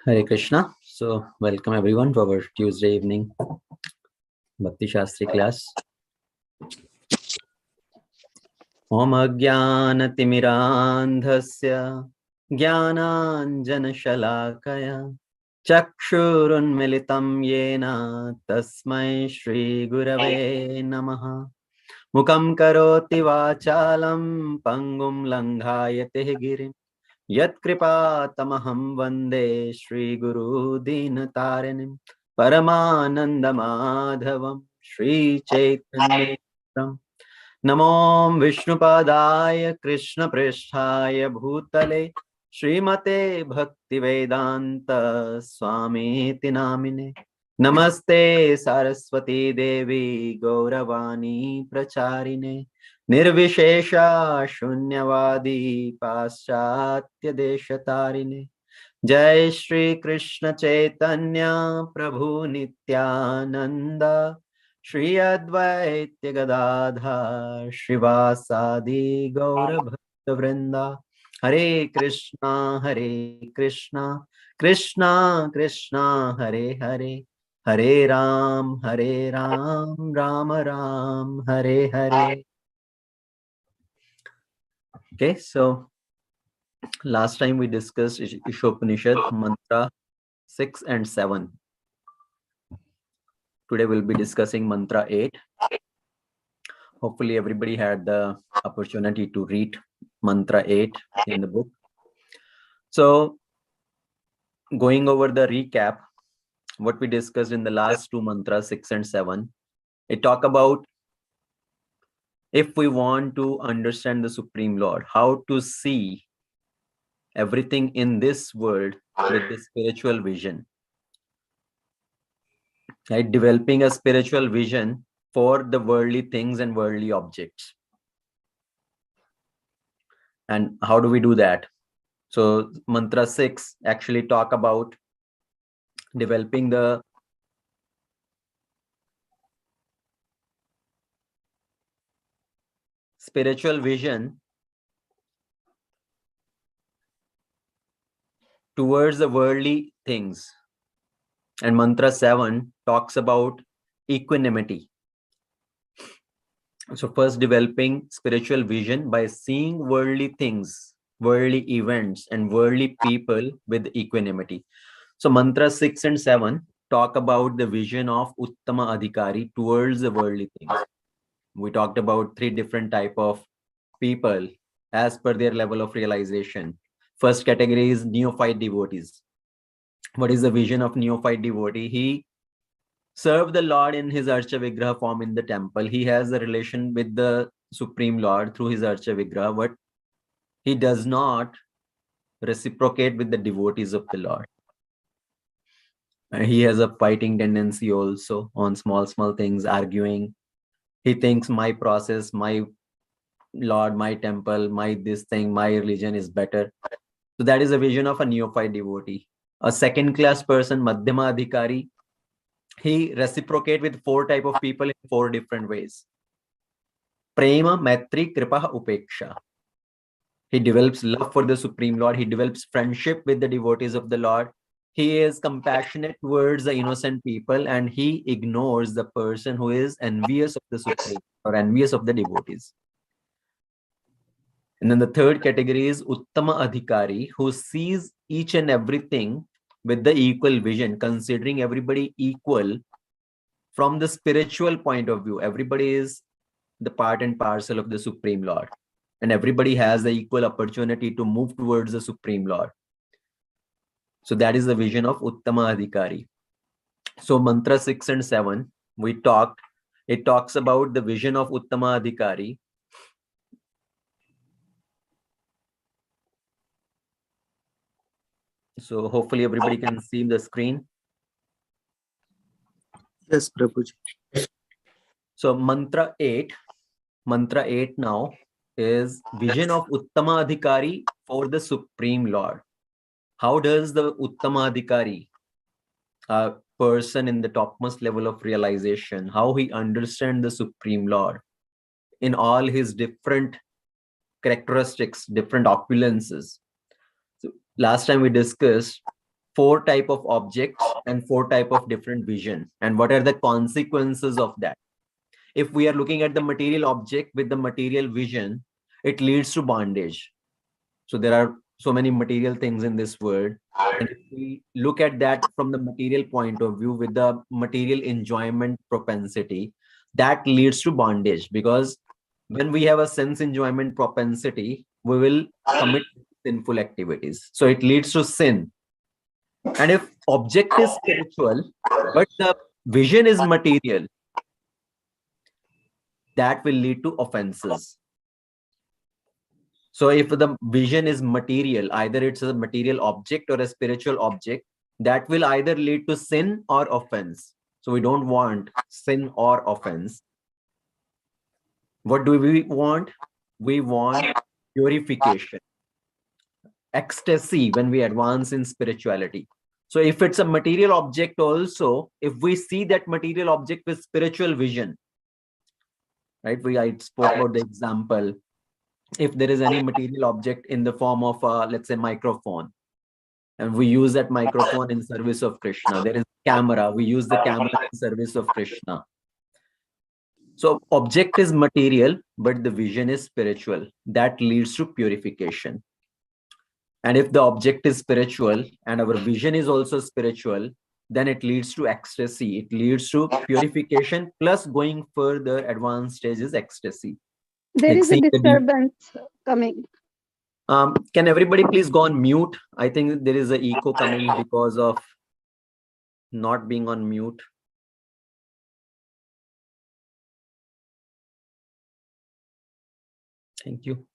Hare Krishna. So, welcome everyone to our Tuesday evening Bhakti Shastri class. Om Ajnanatimirandhasya Jnananjana Shalakaya Chakshurunmilitam Yena Tasmai Shri Gurave Namaha Mukam Karoti Vachalam Pangum Langhayate Girim Yat kripa tamaham vande Shri Guru Dinatarinim Paramananda Madhavam Shri Chaitanya Namo Vishnupadaya Krishna Pristhaya Bhutale Srimate Bhakti Vedanta Swami Tinamine Namaste Saraswati Devi Gauravani Pracharine Nirvishesha Shunyavadi Paschatya Deshatarine Jai Shri Krishna Chaitanya Prabhu Nityananda Shri Advaita Gadadha Shrivasadi Gaura Bhakta Vrinda Hare Krishna Krishna Krishna Hare Hare Hare Ram Ram Ram Hare Hare. Okay, so last time we discussed Isopanishad Mantra 6 and 7. Today we'll be discussing Mantra 8. Hopefully everybody had the opportunity to read Mantra 8 in the book. So going over the recap, what we discussed in the last two mantras 6 and 7, it talk about if we want to understand the Supreme Lord, how to see everything in this world with the spiritual vision. Right? Developing a spiritual vision for the worldly things and worldly objects. And how do we do that? So mantra 6 actually talk about developing the spiritual vision towards the worldly things. And mantra 7 talks about equanimity. So first, developing spiritual vision by seeing worldly things, worldly events, and worldly people with equanimity. So mantra 6 and 7 talk about the vision of Uttama Adhikari towards the worldly things. We talked about 3 different type of people as per their level of realization. First category is Neophyte Devotees. What is the vision of Neophyte Devotee? He served the Lord in his Archa Vigraha form in the temple. He has a relation with the Supreme Lord through his Archa Vigraha, but he does not reciprocate with the devotees of the Lord. He has a fighting tendency also on small things, arguing. He thinks my process, my Lord, my temple, my this thing, my religion is better. So that is a vision of a Neophyte devotee. A second class person, Madhyama Adhikari, he reciprocate with 4 type of people in 4 different ways. Prema, Maitri, Kripa, Upeksha. He develops love for the Supreme Lord. He develops friendship with the devotees of the Lord. He is compassionate towards the innocent people, and he ignores the person who is envious of the Supreme or envious of the devotees. And then the third category is Uttama Adhikari, who sees each and everything with the equal vision, considering everybody equal from the spiritual point of view. Everybody is the part and parcel of the Supreme Lord, and everybody has the equal opportunity to move towards the Supreme Lord. So that is the vision of Uttama Adhikari. So mantra 6 and 7, it talks about the vision of Uttama Adhikari. So hopefully everybody can see the screen. Yes, Prabhuji. So mantra 8 now is vision of Uttama Adhikari for the Supreme Lord. How does the Uttama Adhikari, a person in the topmost level of realization, how he understands the Supreme Lord in all his different characteristics, different opulences? So last time we discussed 4 type of objects and 4 type of different vision, and what are the consequences of that. If we are looking at the material object with the material vision, it leads to bondage. So there are so many material things in this world, and if we look at that from the material point of view with the material enjoyment propensity, that leads to bondage, because when we have a sense enjoyment propensity, we will commit sinful activities, so it leads to sin. And if object is spiritual but the vision is material, that will lead to offenses. So if the vision is material, either it's a material object or a spiritual object, that will either lead to sin or offense. So we don't want sin or offense. What do we want? We want purification, ecstasy when we advance in spirituality. So if it's a material object also, if we see that material object with spiritual vision, right? I spoke about the example. If there is any material object in the form of let's say microphone, and we use that microphone in service of Krishna. There is camera, we use the camera in service of Krishna. So object is material, but the vision is spiritual. That leads to purification. And if the object is spiritual and our vision is also spiritual, then it leads to ecstasy. It leads to purification, plus going further, advanced stage is ecstasy. There is a disturbance coming. Can everybody please go on mute? I think there is an echo coming because of not being on mute. Thank you.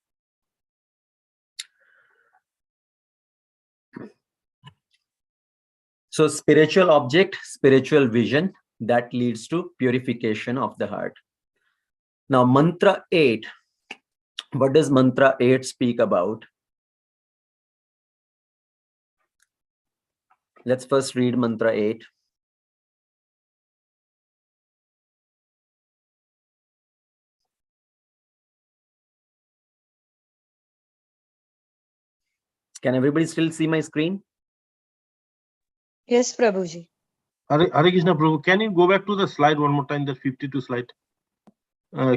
So spiritual object, spiritual vision, that leads to purification of the heart. Now mantra 8. What does mantra 8 speak about? Let's first read mantra 8. Can everybody still see my screen? Yes, Prabhuji. Hare Krishna, Prabhu. Can you go back to the slide one more time, the 52 slide?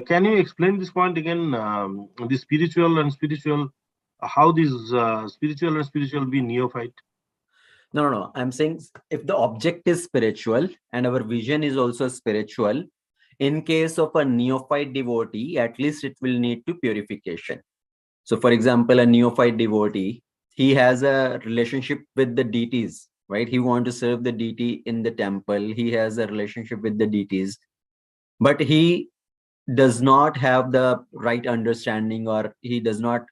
Can you explain this point again? The spiritual and spiritual, how these spiritual and spiritual be neophyte? No. I'm saying if the object is spiritual and our vision is also spiritual, in case of a neophyte devotee, at least it will need to purification. So for example, a neophyte devotee, he has a relationship with the deities, right? He wants to serve the deity in the temple. He has a relationship with the deities, but he does not have the right understanding, or he does not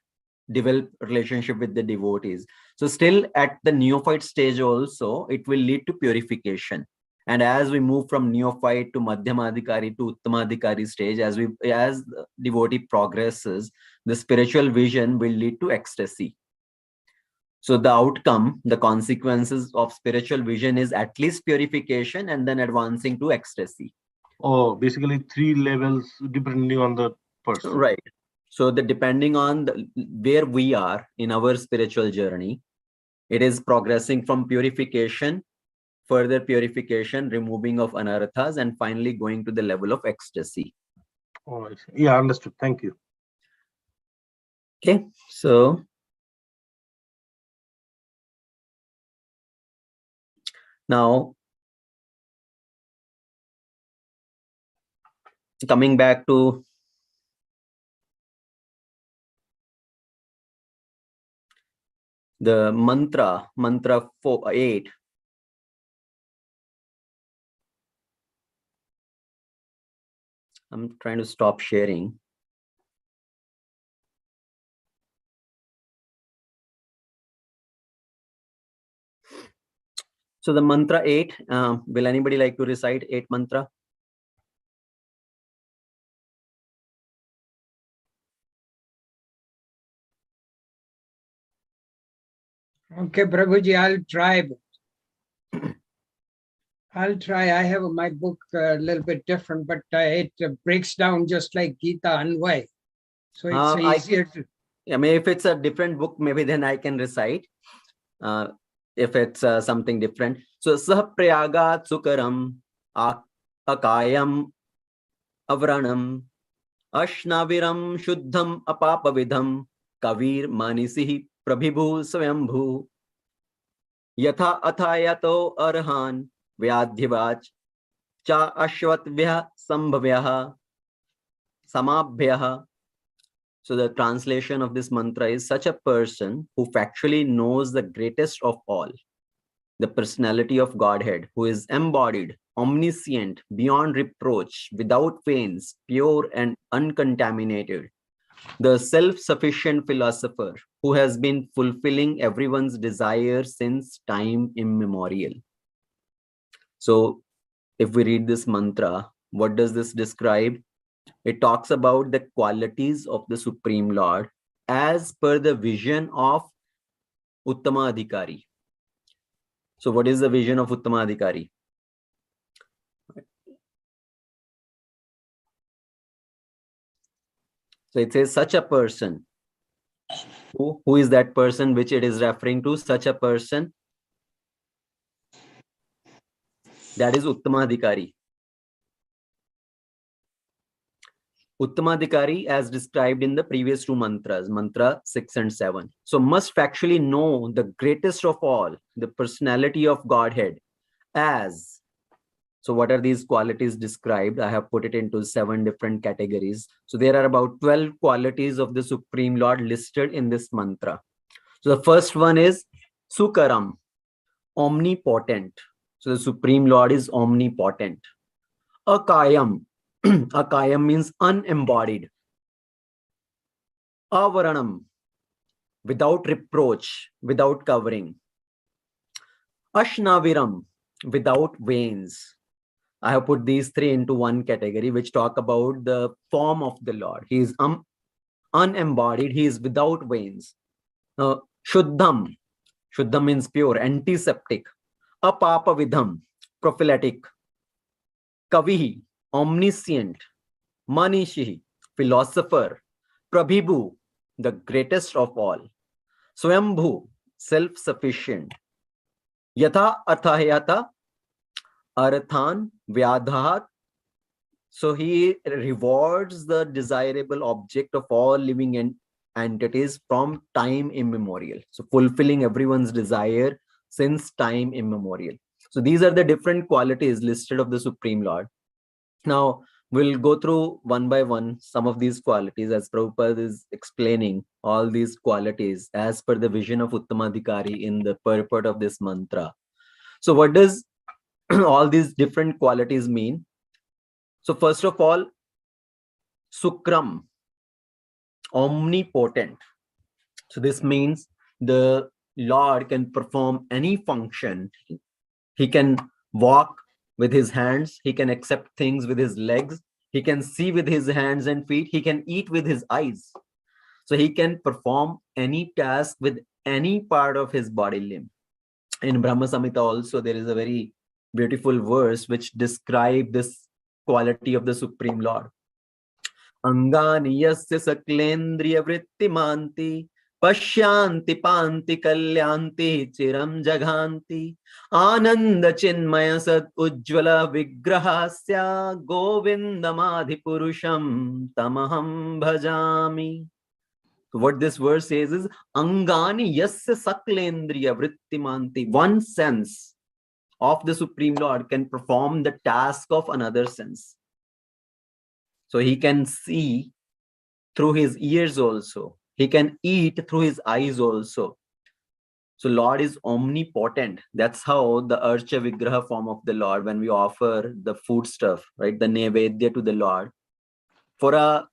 develop relationship with the devotees. So still at the neophyte stage also, it will lead to purification. And as we move from neophyte to madhyamadhikari to uttamadhikari stage, as the devotee progresses, the spiritual vision will lead to ecstasy. So the outcome, the consequences of spiritual vision is at least purification and then advancing to ecstasy. Oh, basically 3 levels depending on the person. Right. So depending on where we are in our spiritual journey, it is progressing from purification, further purification, removing of anarthas, and finally going to the level of ecstasy. Oh, yeah, understood. Thank you. Okay, so now coming back to the mantra 8. I'm trying to stop sharing. So the mantra 8, will anybody like to recite 8 mantra? Okay, Prabhuji, I'll try. I have my book a little bit different, but it breaks down just like Gita Anvay. So it's easier to... I mean, if it's a different book, maybe then I can recite. if it's something different. So Sahaprayagat Sukaram Akayam Avranam Ashnaviram Shuddham Apapavidham Kavir Manisihi Prabhibhu Swayambhu Yatha Athayato Arhan Vyadhyavach Cha Ashvatvya Sambhavyah Samabhyah. So the translation of this mantra is such a person who factually knows the greatest of all, the personality of Godhead, who is embodied, omniscient, beyond reproach, without veins, pure and uncontaminated, the self-sufficient philosopher who has been fulfilling everyone's desire since time immemorial. So if we read this mantra, what does this describe? It talks about the qualities of the Supreme Lord as per the vision of Uttamadhikari. So what is the vision of Uttamadhikari? So it says such a person. Who is that person which it is referring to? Such a person. That is Uttamadhikari. Uttamadhikari as described in the previous two mantras, mantra 6 and 7. So must factually know the greatest of all, the personality of Godhead as. So what are these qualities described? I have put it into 7 different categories. So there are about 12 qualities of the Supreme Lord listed in this mantra. So the first one is Sukaram, omnipotent. So the Supreme Lord is omnipotent. Akayam. Akayam means unembodied. Avaranam, without reproach, without covering. Ashnaviram, without veins. I have put these 3 into one category, which talk about the form of the Lord. He is unembodied. He is without veins. Shuddham. Shuddham means pure, antiseptic. Apapavidham, prophylatic. Kavihi, omniscient. Manishihi, philosopher. Prabhibhu, the greatest of all. Swayambhu, self-sufficient. Yatha athayata arthan vyadhat. So he rewards the desirable object of all living entities from time immemorial. So fulfilling everyone's desire since time immemorial. So these are the different qualities listed of the Supreme Lord. Now we'll go through one by one some of these qualities as Prabhupada is explaining all these qualities as per the vision of Uttamadhikari in the purport of this mantra. So what does all these different qualities mean? So first of all, Sukram, omnipotent. So this means the Lord can perform any function. He can walk with his hands. He can accept things with his legs. He can see with his hands and feet. He can eat with his eyes. So he can perform any task with any part of his body limb. In Brahma Samhita also, there is a very beautiful verse which describes this quality of the Supreme Lord. Angani yasya saklendriya vrittimanti pashyanti panti kalyanti chiram jaghanti ananda chinmaya sat ujjvala vigrahasya govindamadhi purusham tamaham bhajami. So what this verse says is Angani yasya saklendriya vrittimanti. One sense of the Supreme Lord can perform the task of another sense. So he can see through his ears also. He can eat through his eyes also. So Lord is omnipotent. That's how the Archa Vigraha form of the Lord, when we offer the food stuff, right, the Nevedya to the Lord. For a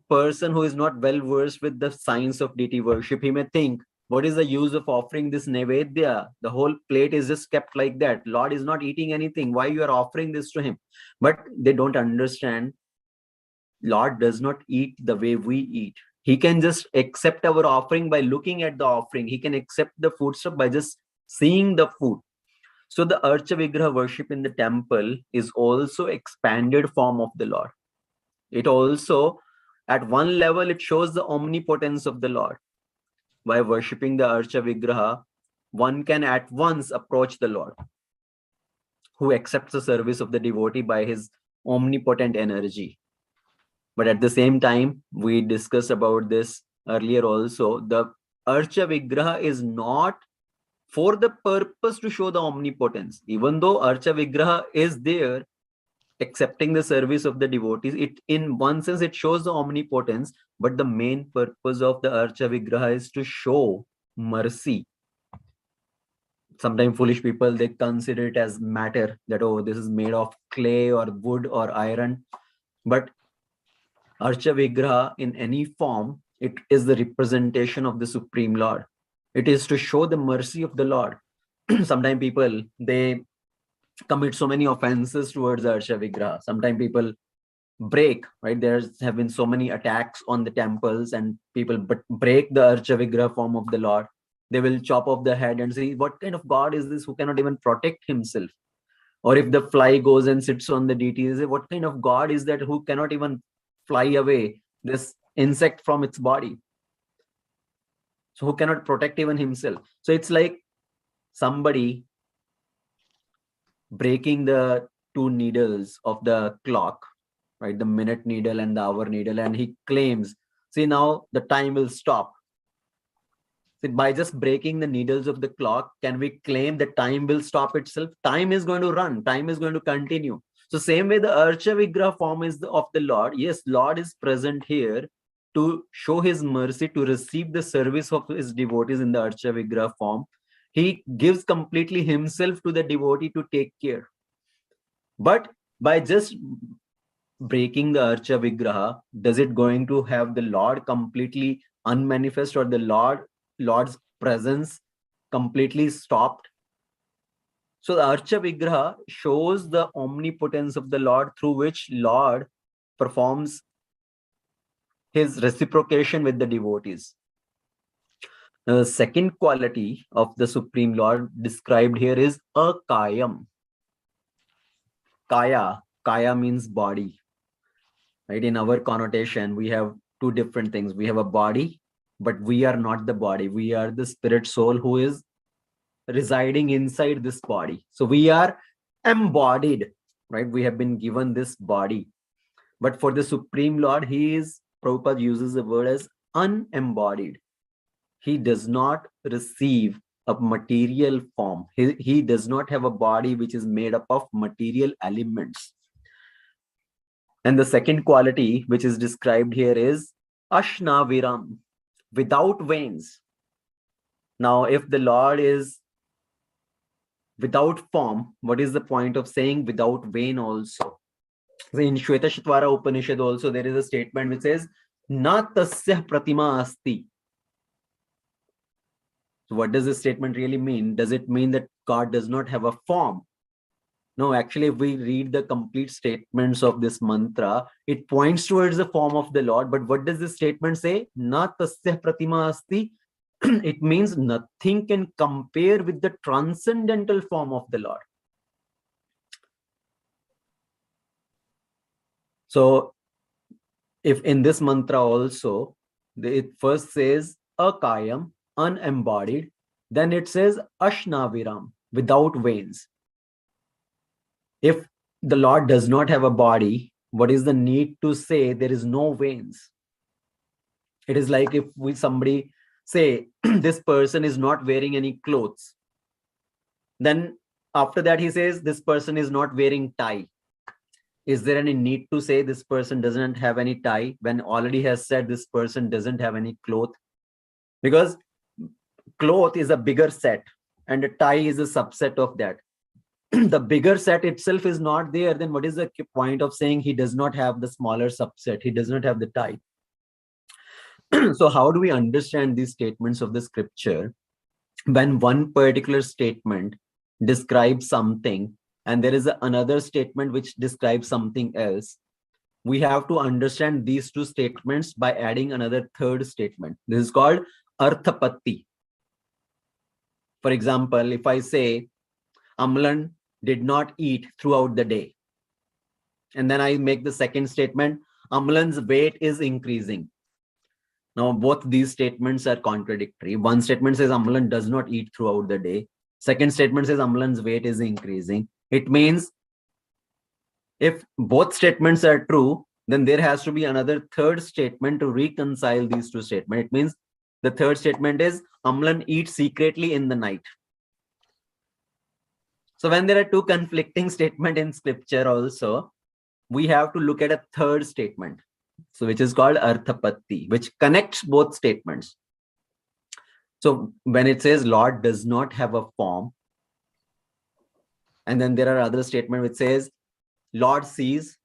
person who is not well versed with the science of deity worship, he may think, what is the use of offering this Nevedya? The whole plate is just kept like that. Lord is not eating anything. Why you are offering this to him? But they don't understand. Lord does not eat the way we eat. He can just accept our offering by looking at the offering. He can accept the food stuff by just seeing the food. So the Archa Vigraha worship in the temple is also expanded form of the Lord. It also, at one level, it shows the omnipotence of the Lord. By worshipping the Archa Vigraha, one can at once approach the Lord, who accepts the service of the devotee by his omnipotent energy. But at the same time, we discussed about this earlier also, the Archa Vigraha is not for the purpose to show the omnipotence. Even though Archa Vigraha is there, accepting the service of the devotees, it in one sense it shows the omnipotence, but the main purpose of the Archa Vigraha is to show mercy. Sometimes foolish people, they consider it as matter, that oh, this is made of clay or wood or iron. But Archa Vigraha in any form, it is the representation of the Supreme Lord. It is to show the mercy of the Lord. Sometimes people, they commit so many offenses towards the Archa Vigraha. Sometimes people break, right? There have been so many attacks on the temples, and people break the Archa Vigraha form of the Lord. They will chop off the head and say, what kind of God is this who cannot even protect himself? Or if the fly goes and sits on the deity, they say, what kind of God is that who cannot even fly away this insect from its body? So who cannot protect even himself? So it's like somebody breaking the two needles of the clock, right? The minute needle and the hour needle, and he claims, see, now the time will stop. See, by just breaking the needles of the clock, can we claim that time will stop itself? Time is going to run, time is going to continue. So same way the Archa Vigraha form is of the Lord. Yes, Lord is present here to show his mercy, to receive the service of his devotees in the Archa Vigraha form. He gives completely himself to the devotee to take care. But by just breaking the Archa Vigraha, does it going to have the Lord completely unmanifest, or the Lord's presence completely stopped? So the Archa Vigraha shows the omnipotence of the Lord, through which Lord performs his reciprocation with the devotees. Now, the second quality of the Supreme Lord described here is akayam. Kaya means body. Right? In our connotation, we have two different things. We have a body, but we are not the body. We are the spirit soul who is residing inside this body. So we are embodied, right? We have been given this body. But for the Supreme Lord, Prabhupada uses the word as unembodied. He does not receive a material form. He does not have a body which is made up of material elements. And the second quality which is described here is Ashnaviram, without veins. Now, if the Lord is without form, what is the point of saying without vein also? So in Shwetashatwara Upanishad also, there is a statement which says, Na tasya pratima asti. So what does this statement really mean? Does it mean that God does not have a form? No, actually, if we read the complete statements of this mantra, it points towards the form of the Lord. But what does this statement say? Na tasya pratima asti. It means nothing can compare with the transcendental form of the Lord. So if in this mantra also, it first says akayam, unembodied, then it says ashnaviram, without veins. If the Lord does not have a body, what is the need to say there is no veins? It is like if somebody say this person is not wearing any clothes, then after that he says this person is not wearing tie. Is there any need to say this person doesn't have any tie when already has said this person doesn't have any cloth? Because cloth is a bigger set and a tie is a subset of that. The bigger set itself is not there, then what is the point of saying he does not have the smaller subset? He does not have the tie. So how do we understand these statements of the scripture? When one particular statement describes something and there is another statement which describes something else, we have to understand these two statements by adding another third statement. This is called arthapatti. For example, if I say Amlan did not eat throughout the day, and then I make the second statement, Amlan's weight is increasing. Now, both these statements are contradictory. One statement says Amlan does not eat throughout the day. Second statement says Amlan's weight is increasing. It means if both statements are true, then there has to be another third statement to reconcile these two statements. It means the third statement is Amlan eats secretly in the night. So when there are two conflicting statements in scripture also, we have to look at a third statement, so which is called Arthapatti, which connects both statements. So when it says Lord does not have a form, and then there are other statements which says Lord sees,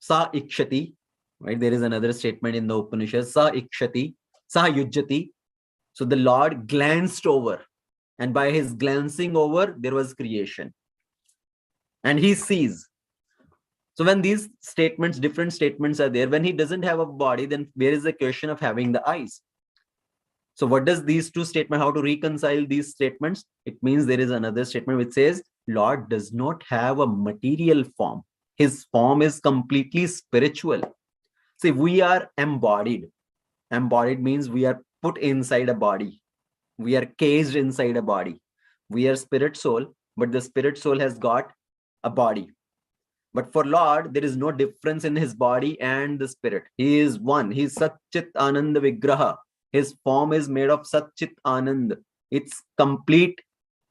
Sa Ikshati, right? There is another statement in the Upanishad, Sa Ikshati, Sa Yujjati. So the Lord glanced over, and by his glancing over, there was creation. And he sees. So when these statements, different statements are there, when he doesn't have a body, then there is a question of having the eyes. So what does these two statements, how to reconcile these statements? It means there is another statement which says, Lord does not have a material form. His form is completely spiritual. See, we are embodied. Embodied means we are put inside a body. We are caged inside a body. We are spirit soul, but the spirit soul has got a body. But for Lord, there is no difference in his body and the spirit. He is one. He is Satchit Ananda Vigraha. His form is made of Satchit Anand. It's complete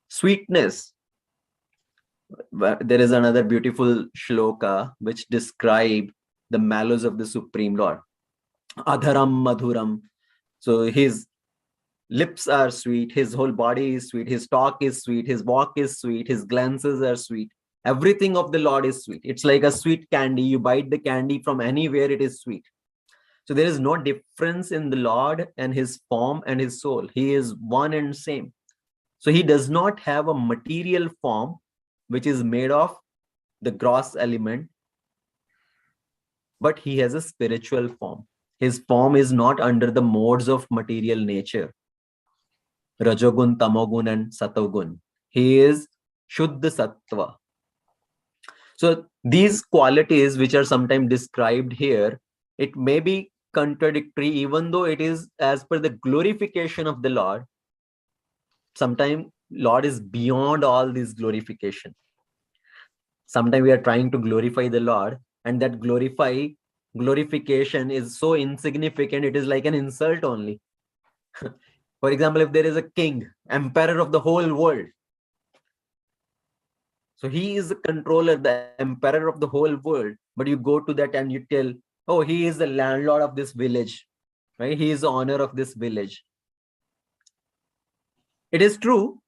sweetness. There is another beautiful shloka which describes the mallows of the Supreme Lord. Adharam Madhuram. So his lips are sweet, his whole body is sweet, his talk is sweet, his walk is sweet, his glances are sweet. Everything of the Lord is sweet. It's like a sweet candy. You bite the candy from anywhere, it is sweet. So there is no difference in the Lord and his form and his soul. He is one and same. So he does not have a material form which is made of the gross element, but he has a spiritual form. His form is not under the modes of material nature. Rajogun, Tamogun, and Satogun. He is Shuddha Sattva. So these qualities which are sometimes described here, it may be contradictory, even though it is as per the glorification of the Lord. Sometimes Lord is beyond all this glorification. Sometimes we are trying to glorify the Lord, and that glorification is so insignificant, it is like an insult only. For example, if there is a king, emperor of the whole world, so he is the controller, the emperor of the whole world, but you go to that and you tell, oh, he is the landlord of this village, right? He is the owner of this village. It is true,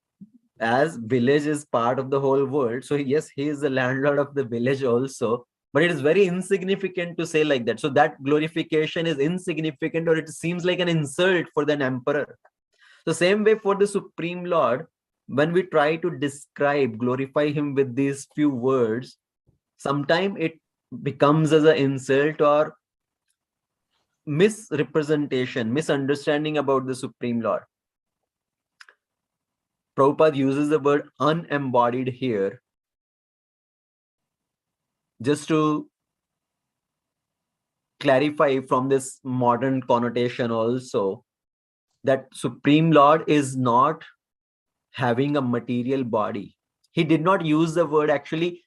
as village is part of the whole world. So yes, he is the landlord of the village also, but it is very insignificant to say like that. So that glorification is insignificant, or it seems like an insult for the emperor. The same way for the Supreme Lord, when we try to describe, glorify him with these few words, sometimes it becomes as an insult or misrepresentation, misunderstanding about the Supreme Lord. Prabhupada uses the word unembodied here just to clarify from this modern connotation also that Supreme Lord is not having a material body. He did not use the word actually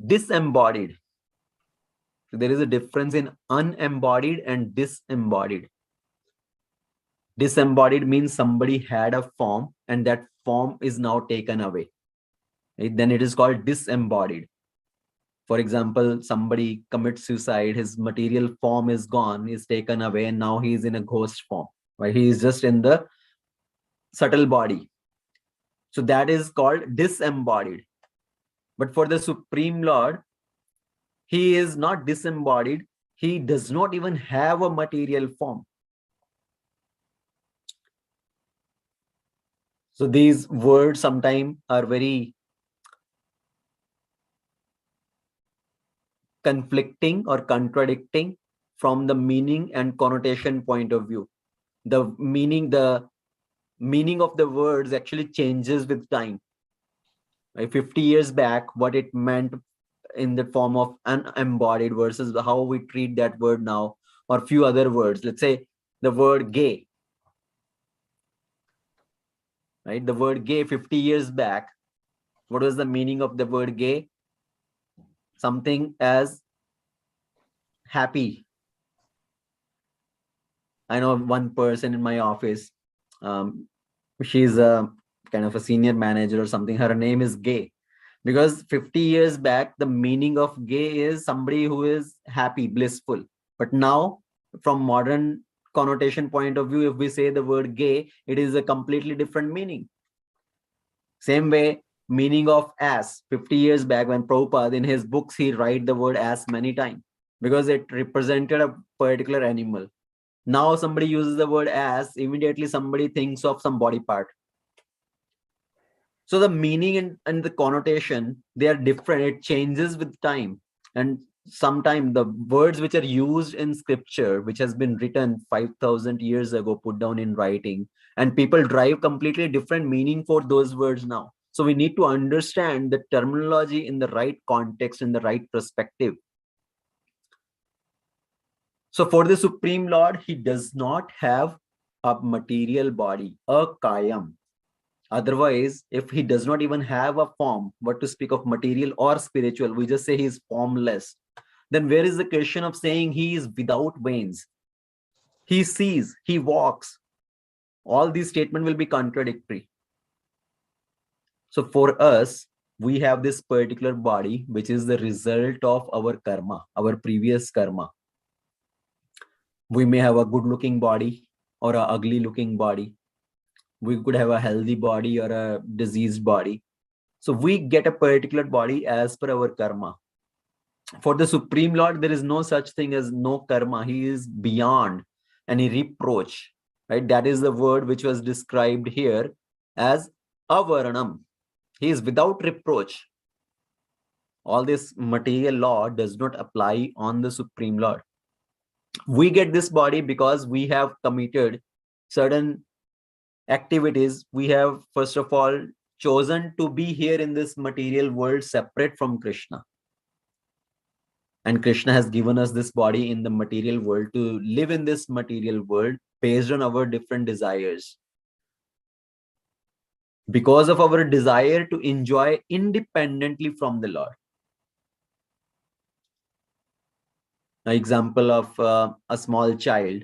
disembodied. So there is a difference in unembodied and disembodied. Disembodied means somebody had a form and that form is now taken away. Right? Then it is called disembodied. For example, somebody commits suicide, his material form is gone, is taken away, and now he is in a ghost form. Right? He is just in the subtle body. So that is called disembodied. But for the Supreme Lord, he is not disembodied. He does not even have a material form. So these words sometimes are very conflicting or contradicting from the meaning and connotation point of view. The meaning of the words actually changes with time. Like 50 years back, what it meant in the form of unembodied versus how we treat that word now, or few other words. Let's say the word gay, right? The word gay 50 years back, what was the meaning of the word gay? Something as happy. I know one person in my office, she's a kind of a senior manager or something. Her name is Gay, because 50 years back, the meaning of gay is somebody who is happy, blissful. But now, from modern connotation point of view, if we say the word gay, it is a completely different meaning. Same way, meaning of ass, 50 years back when Prabhupada, in his books, he write the word ass many times because it represented a particular animal. Now somebody uses the word ass, immediately somebody thinks of some body part. So the meaning and the connotation, they are different. It changes with time. And sometimes the words which are used in scripture, which has been written 5,000 years ago, put down in writing, and people drive completely different meaning for those words now. So we need to understand the terminology in the right context, in the right perspective. So for the Supreme Lord, he does not have a material body, a kayam. Otherwise, if he does not even have a form, what to speak of material or spiritual, we just say he is formless. Then where is the question of saying he is without veins? He sees, he walks. All these statements will be contradictory. So for us, we have this particular body, which is the result of our karma, our previous karma. We may have a good looking body or a ugly looking body. We could have a healthy body or a diseased body. So we get a particular body as per our karma. For the Supreme Lord, there is no such thing as no karma. He is beyond any reproach, right? That is the word which was described here as avaranam. He is without reproach. All this material law does not apply on the Supreme Lord. We get this body because we have committed certain activities. We have, first of all, chosen to be here in this material world separate from Krishna. And Krishna has given us this body in the material world to live in this material world based on our different desires. Because of our desire to enjoy independently from the Lord. An example of a small child.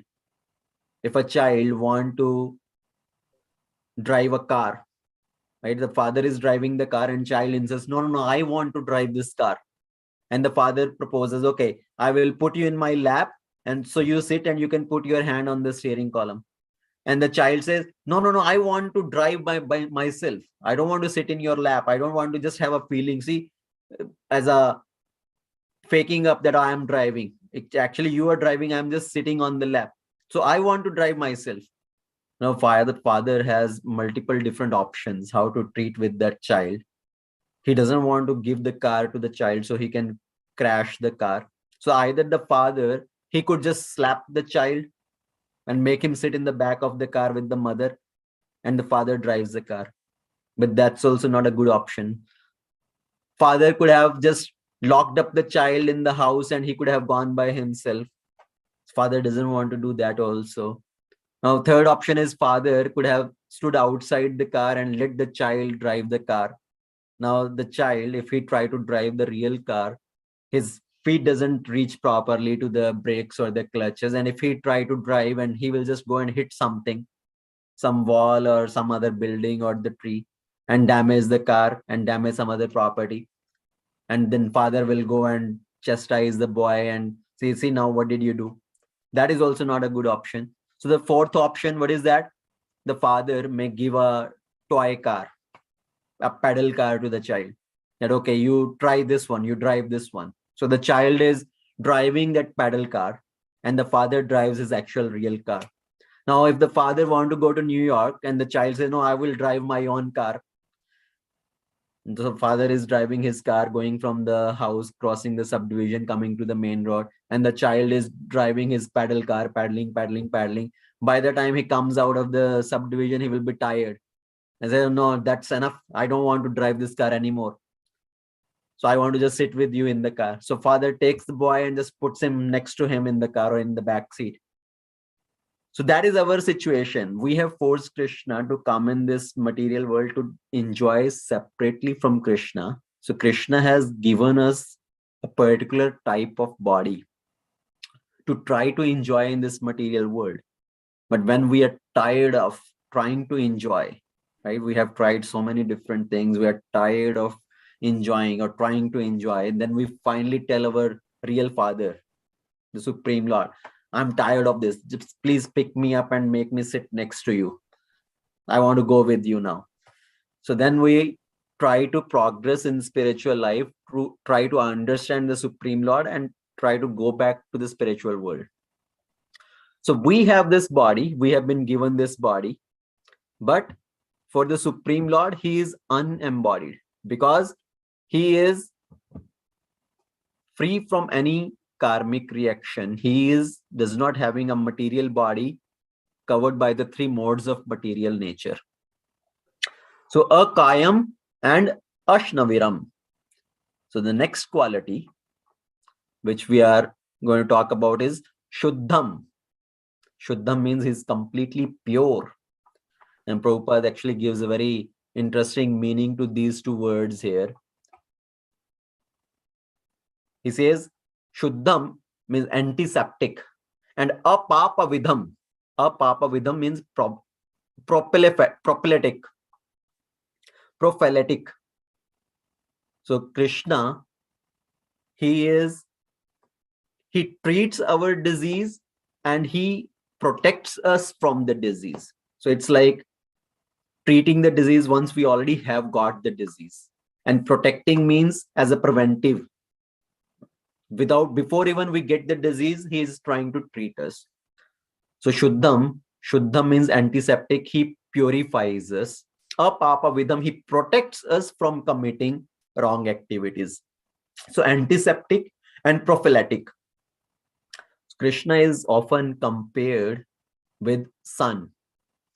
If a child wants to drive a car, right? The father is driving the car and child insists, no, I want to drive this car. And the father proposes, okay, I will put you in my lap. And so you sit and you can put your hand on the steering column. And the child says, no, I want to drive by myself. I don't want to sit in your lap. I don't want to just have a feeling. See, as a faking up that I am driving. Actually, you are driving. I'm just sitting on the lap. So I want to drive myself. Now, the father has multiple different options how to treat with that child. He doesn't want to give the car to the child so he can crash the car. So either the father, he could just slap the child and make him sit in the back of the car with the mother, and the father drives the car. But that's also not a good option. Father could have just locked up the child in the house and he could have gone by himself. Father doesn't want to do that also. Now, third option is father could have stood outside the car and let the child drive the car. Now, the child, if he try to drive the real car, his feet doesn't reach properly to the brakes or the clutches. And if he try to drive and he will just go and hit something, some wall or some other building or the tree, and damage the car and damage some other property. And then father will go and chastise the boy and say, see, now what did you do? That is also not a good option. So the fourth option, what is that? The father may give a toy car, a pedal car to the child. That, okay, you try this one, you drive this one. So the child is driving that pedal car and the father drives his actual real car. Now, if the father want to go to New York and the child says, no, I will drive my own car. The father is driving his car, going from the house, crossing the subdivision, coming to the main road. And the child is driving his pedal car, paddling. By the time he comes out of the subdivision, he will be tired. I say, no, that's enough. I don't want to drive this car anymore. So I want to just sit with you in the car. So father takes the boy and just puts him next to him in the car or in the back seat. So that is our situation. We have forced Krishna to come in this material world to enjoy separately from Krishna. So Krishna has given us a particular type of body to try to enjoy in this material world. But when we are tired of trying to enjoy, right? We have tried so many different things. We are tired of enjoying or trying to enjoy. And then we finally tell our real father, the Supreme Lord, I'm tired of this. Just please pick me up and make me sit next to you. I want to go with you now. So then we try to progress in spiritual life, to try to understand the Supreme Lord and try to go back to the spiritual world. So we have this body, we have been given this body, but for the Supreme Lord, he is unembodied because he is free from any karmic reaction. He does not having a material body covered by the three modes of material nature. So akayam and ashnaviram. So the next quality which we are going to talk about is Shuddham. Shuddham means he's completely pure. And Prabhupada actually gives a very interesting meaning to these two words here. He says Shuddham means antiseptic and apapavidham. Apapavidham means prophylatic. So Krishna, he treats our disease and he protects us from the disease. So it's like treating the disease once we already have got the disease, and protecting means as a preventive. Before even we get the disease, he is trying to treat us. So Shuddham means antiseptic. He purifies us. Apapavidham, he protects us from committing wrong activities. So antiseptic and prophylactic. Krishna is often compared with sun.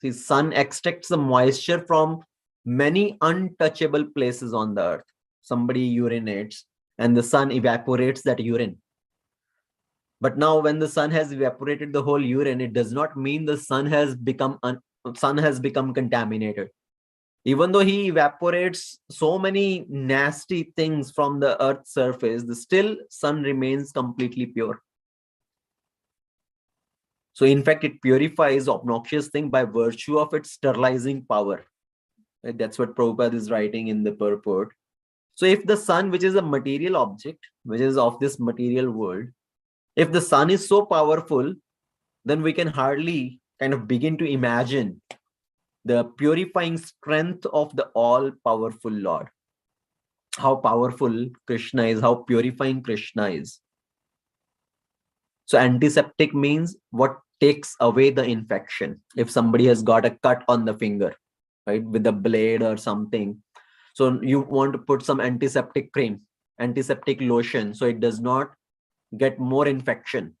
The sun extracts the moisture from many untouchable places on the earth. Somebody urinates and the sun evaporates that urine. But now when the sun has evaporated the whole urine, it does not mean the sun has become contaminated. Even though he evaporates so many nasty things from the earth's surface, the still sun remains completely pure. So in fact, it purifies obnoxious thing by virtue of its sterilizing power. Right? That's what Prabhupada is writing in the purport. So if the sun, which is a material object, which is of this material world, if the sun is so powerful, then we can hardly kind of begin to imagine the purifying strength of the all-powerful Lord. How powerful Krishna is, how purifying Krishna is. So antiseptic means what takes away the infection. If somebody has got a cut on the finger, right, with a blade or something, so you want to put some antiseptic cream, antiseptic lotion, so it does not get more infection.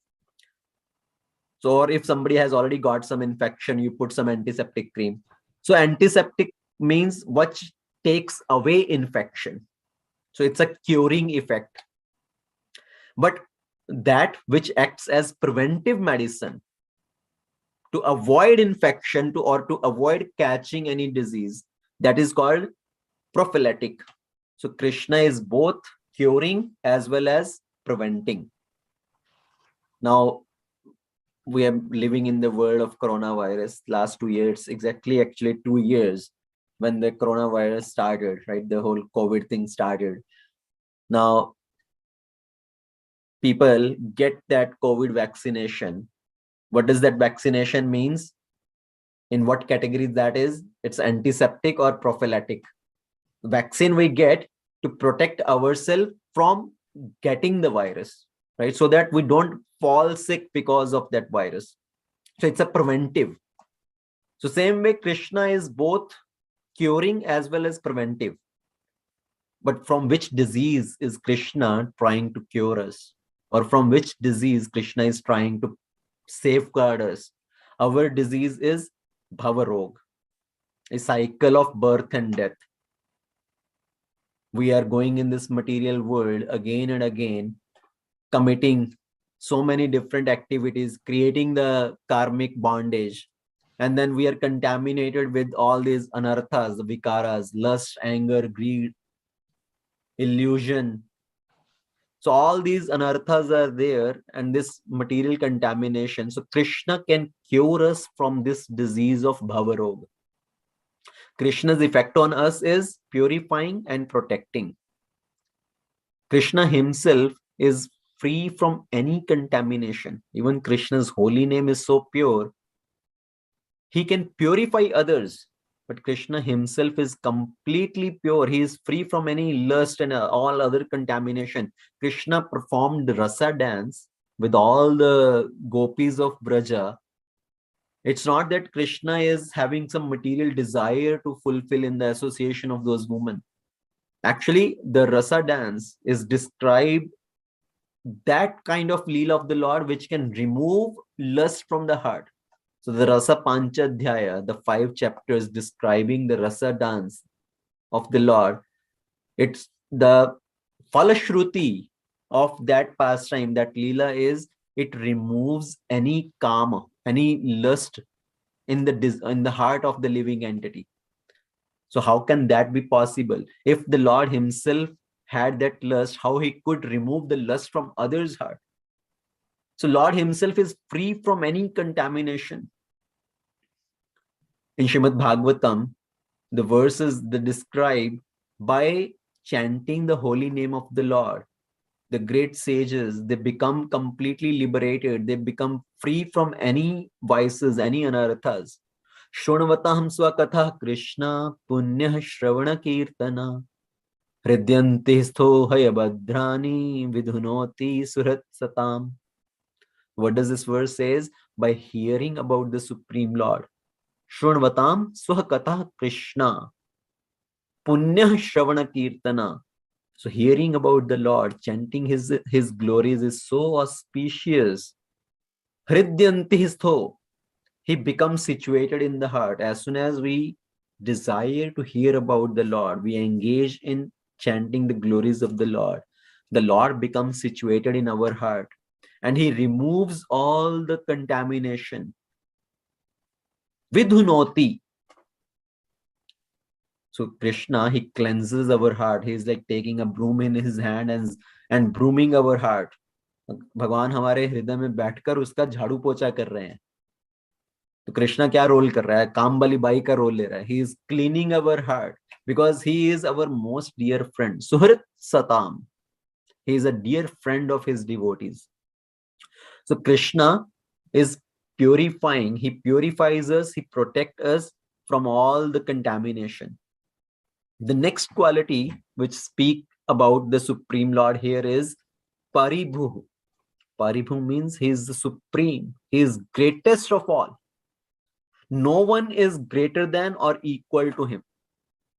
So, or if somebody has already got some infection, you put some antiseptic cream. So antiseptic means what takes away infection. So it's a curing effect. But that which acts as preventive medicine to avoid infection or to avoid catching any disease, that is called prophylactic. So Krishna is both curing as well as preventing. Now, we are living in the world of coronavirus. Last 2 years, actually 2 years, when the coronavirus started, right? The whole COVID thing started. Now, people get that COVID vaccination. What does that vaccination means? In what category that is? It's antiseptic or prophylactic. Vaccine we get to protect ourselves from getting the virus, right? So that we don't fall sick because of that virus. So it's a preventive. So same way, Krishna is both curing as well as preventive. But from which disease is Krishna trying to cure us? Or from which disease Krishna is trying to safeguard us? Our disease is Bhavarog, a cycle of birth and death. We are going in this material world again and again, committing so many different activities, creating the karmic bondage. And then we are contaminated with all these anarthas, the vikaras, lust, anger, greed, illusion. So all these anarthas are there, and this material contamination. So Krishna can cure us from this disease of bhavarog. Krishna's effect on us is purifying and protecting. Krishna himself is free from any contamination. Even Krishna's holy name is so pure. He can purify others, but Krishna himself is completely pure. He is free from any lust and all other contamination. Krishna performed rasa dance with all the gopis of Braja. It's not that Krishna is having some material desire to fulfill in the association of those women. Actually, the rasa dance is described that kind of leela of the Lord which can remove lust from the heart. So the Rasa Panchadhyaya, the 5 chapters describing the rasa dance of the Lord, it's the falashruti of that pastime, that leela is, it removes any kama, any lust in the heart of the living entity. So how can that be possible? If the Lord himself had that lust, how he could remove the lust from others' heart? So Lord himself is free from any contamination. In Srimad Bhagavatam, the verses that describe by chanting the holy name of the Lord, the great sages, they become completely liberated. They become free from any vices, any anarthas. Shronvataham swakatha Krishna punyah shravana kirtana hridyanti stho hayabhadrani vidhunoti surat satam. What does this verse says? By hearing about the Supreme Lord. Shronvatam swakatha Krishna punyah shravana kirtana. So hearing about the Lord, chanting his glories is so auspicious. Hridyanti stho. He becomes situated in the heart. As soon as we desire to hear about the Lord, we engage in chanting the glories of the Lord becomes situated in our heart, and he removes all the contamination. Vidhunoti. So Krishna, he cleanses our heart. He is like taking a broom in his hand and brooming our heart. भगवान हमारे हृदय में बैठकर उसका झाड़ू पोछा कर रहे हैं. तो कृष्णा क्या रोल कर रहा है? काम वाली बाई का रोल ले रहा है. He is cleaning our heart because he is our most dear friend. Suhrit Satam. He is a dear friend of his devotees. So Krishna is purifying. He purifies us. He protects us from all the contamination. The next quality which speak about the Supreme Lord here is Paribhu. Paribhu means he is the supreme. He is greatest of all. No one is greater than or equal to him.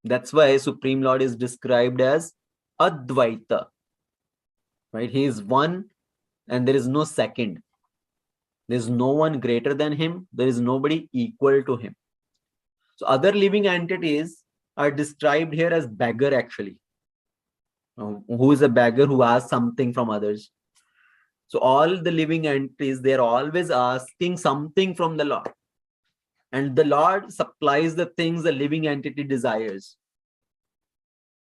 That's why Supreme Lord is described as Advaita. Right? He is one and there is no second. There is no one greater than him. There is nobody equal to him. So other living entities are described here as beggar actually. Who is a beggar? Who asks something from others. So all the living entities, they are always asking something from the Lord. And the Lord supplies the things the living entity desires.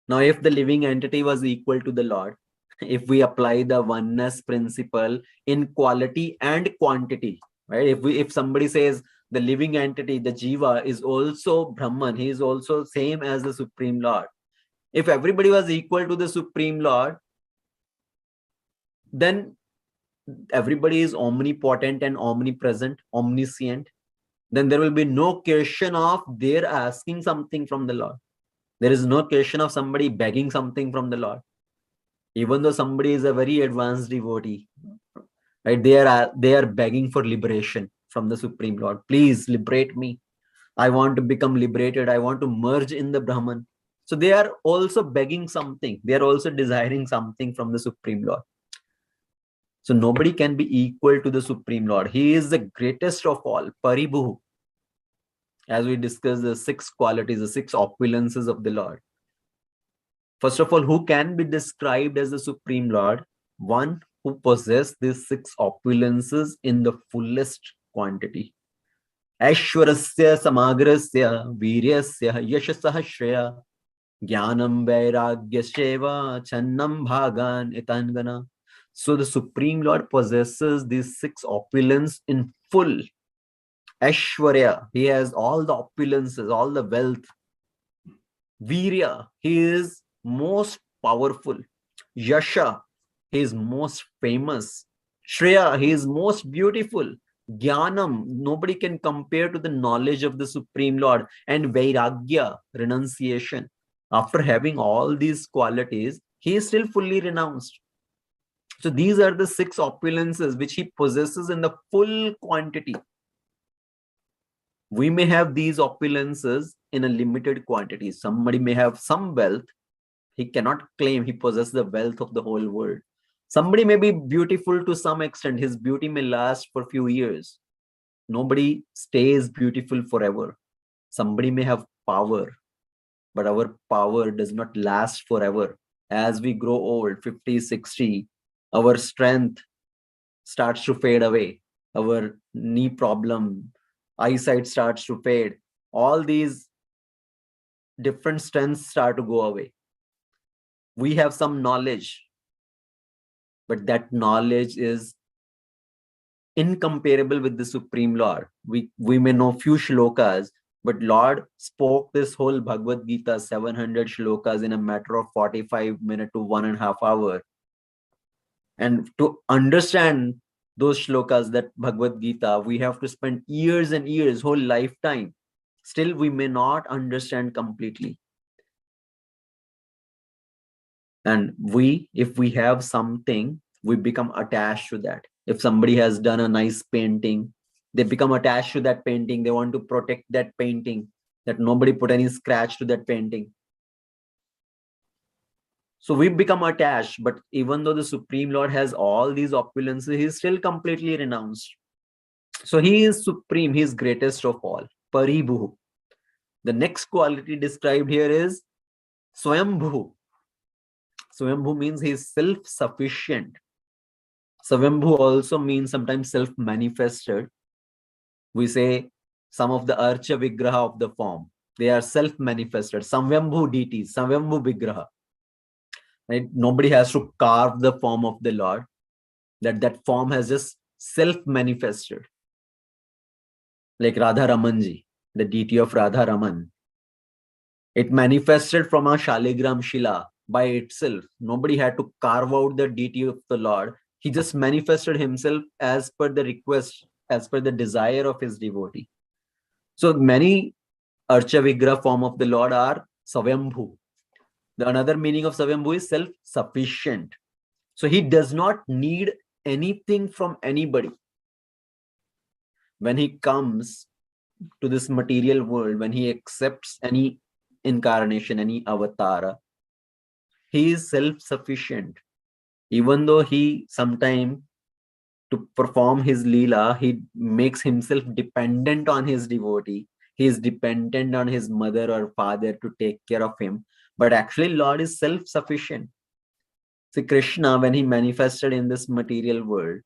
Now, if the living entity was equal to the Lord, if we apply the oneness principle in quality and quantity, right? If somebody says the living entity, the Jiva, is also Brahman, he is also same as the Supreme Lord. If everybody was equal to the Supreme Lord, then everybody is omnipotent and omnipresent, omniscient. Then there will be no question of their asking something from the Lord. There is no question of somebody begging something from the Lord. Even though somebody is a very advanced devotee, right? They are begging for liberation from the Supreme Lord. Please liberate me. I want to become liberated. I want to merge in the Brahman. So they are also begging something. They are also desiring something from the Supreme Lord. So nobody can be equal to the Supreme Lord. He is the greatest of all, Paribhu. As we discussed the 6 qualities, the 6 opulences of the Lord. First of all, who can be described as the Supreme Lord? One who possesses these six opulences in the fullest quantity. Aishwarasya samagrasya viryasya yashasah shreya jnanam vairagya sheva channam bhagan itangana. So the Supreme Lord possesses these six opulence in full. Aishwarya, he has all the opulences, all the wealth. Virya, he is most powerful. Yasha, he is most famous. Shreya, he is most beautiful. Jnanam, nobody can compare to the knowledge of the Supreme Lord. And Vairagya, renunciation. After having all these qualities, he is still fully renounced. So these are the six opulences which he possesses in the full quantity. We may have these opulences in a limited quantity. Somebody may have some wealth. He cannot claim he possesses the wealth of the whole world. Somebody may be beautiful to some extent. His beauty may last for a few years. Nobody stays beautiful forever. Somebody may have power, but our power does not last forever. As we grow old, 50, 60, our strength starts to fade away. Our knee problem, eyesight starts to fade. All these different strengths start to go away. We have some knowledge, but that knowledge is incomparable with the Supreme Lord. We may know few shlokas, but Lord spoke this whole Bhagavad Gita, 700 shlokas in a matter of 45 minutes to 1.5 hours. And to understand those shlokas, that Bhagavad Gita, we have to spend years and years, whole lifetime. Still, we may not understand completely. And if we have something, we become attached to that. If somebody has done a nice painting, they become attached to that painting. They want to protect that painting, that nobody put any scratch to that painting. So we become attached, but even though the Supreme Lord has all these opulences, he is still completely renounced. So he is supreme, he is greatest of all. Paribhu. The next quality described here is Swayambhu. Swayambhu means he is self-sufficient. Swayambhu also means sometimes self-manifested. We say some of the Archa Vigraha of the form, they are self-manifested. Swayambhu deities, Swayambhu Vigraha. Right? Nobody has to carve the form of the Lord. That form has just self-manifested. Like Radha Ramanji, the deity of Radha Raman. It manifested from a Shaligram Shila by itself. Nobody had to carve out the deity of the Lord. He just manifested himself as per the request, as per the desire of his devotee. So many Archa Vigraha form of the Lord are Swayambhu. The another meaning of Swayambhu is self-sufficient. So he does not need anything from anybody. When he comes to this material world, when he accepts any incarnation, any avatara, he is self-sufficient. Even though he sometimes, to perform his leela, he makes himself dependent on his devotee. He is dependent on his mother or father to take care of him. But actually, Lord is self-sufficient. See, Krishna, when he manifested in this material world,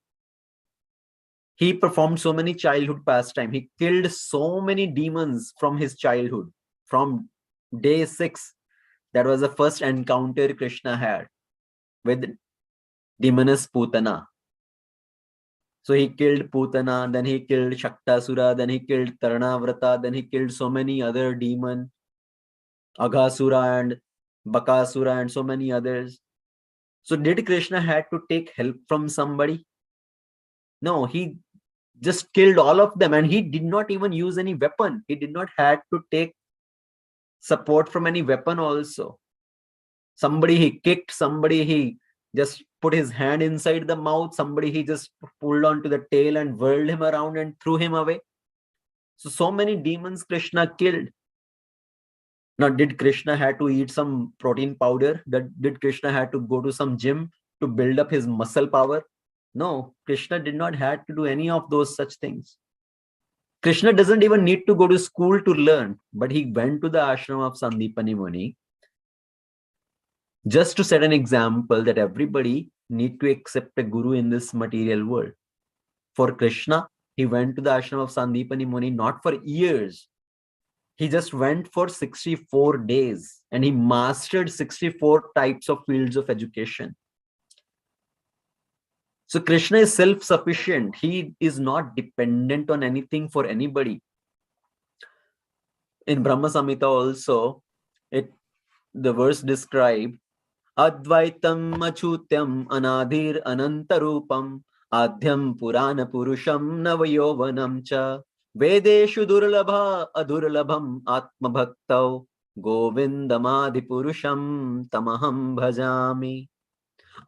he performed so many childhood pastime. He killed so many demons from his childhood. From day 6, that was the first encounter Krishna had with demoness Putana. So he killed Putana, then he killed Shaktasura, then he killed Taranavrata, then he killed so many other demons, Aghasura and Bakasura and so many others. So did Krishna had to take help from somebody? No, he just killed all of them, and he did not even use any weapon. He did not had to take support from any weapon also. Somebody he kicked, somebody he just put his hand inside the mouth, somebody he just pulled onto the tail and whirled him around and threw him away. So many demons Krishna killed. Now, did Krishna had to eat some protein powder? Did Krishna had to go to some gym to build up his muscle power? No, Krishna did not have to do any of those such things. Krishna doesn't even need to go to school to learn, but he went to the ashram of Sandipani Muni. Just to set an example that everybody need to accept a guru in this material world. For Krishna, he went to the ashram of Sandipani Muni not for years. He just went for 64 days and he mastered 64 types of fields of education. So Krishna is self-sufficient. He is not dependent on anything for anybody. In Brahma Samhita also, the verse described Advaitam Achutyam Anadhir Anantarupam Adhyam Purana Purusham Navayovanam Cha Vedeshu Durlabha Adurlabham Atma Bhaktau Govindamadi Purusham Tamaham Bhajami.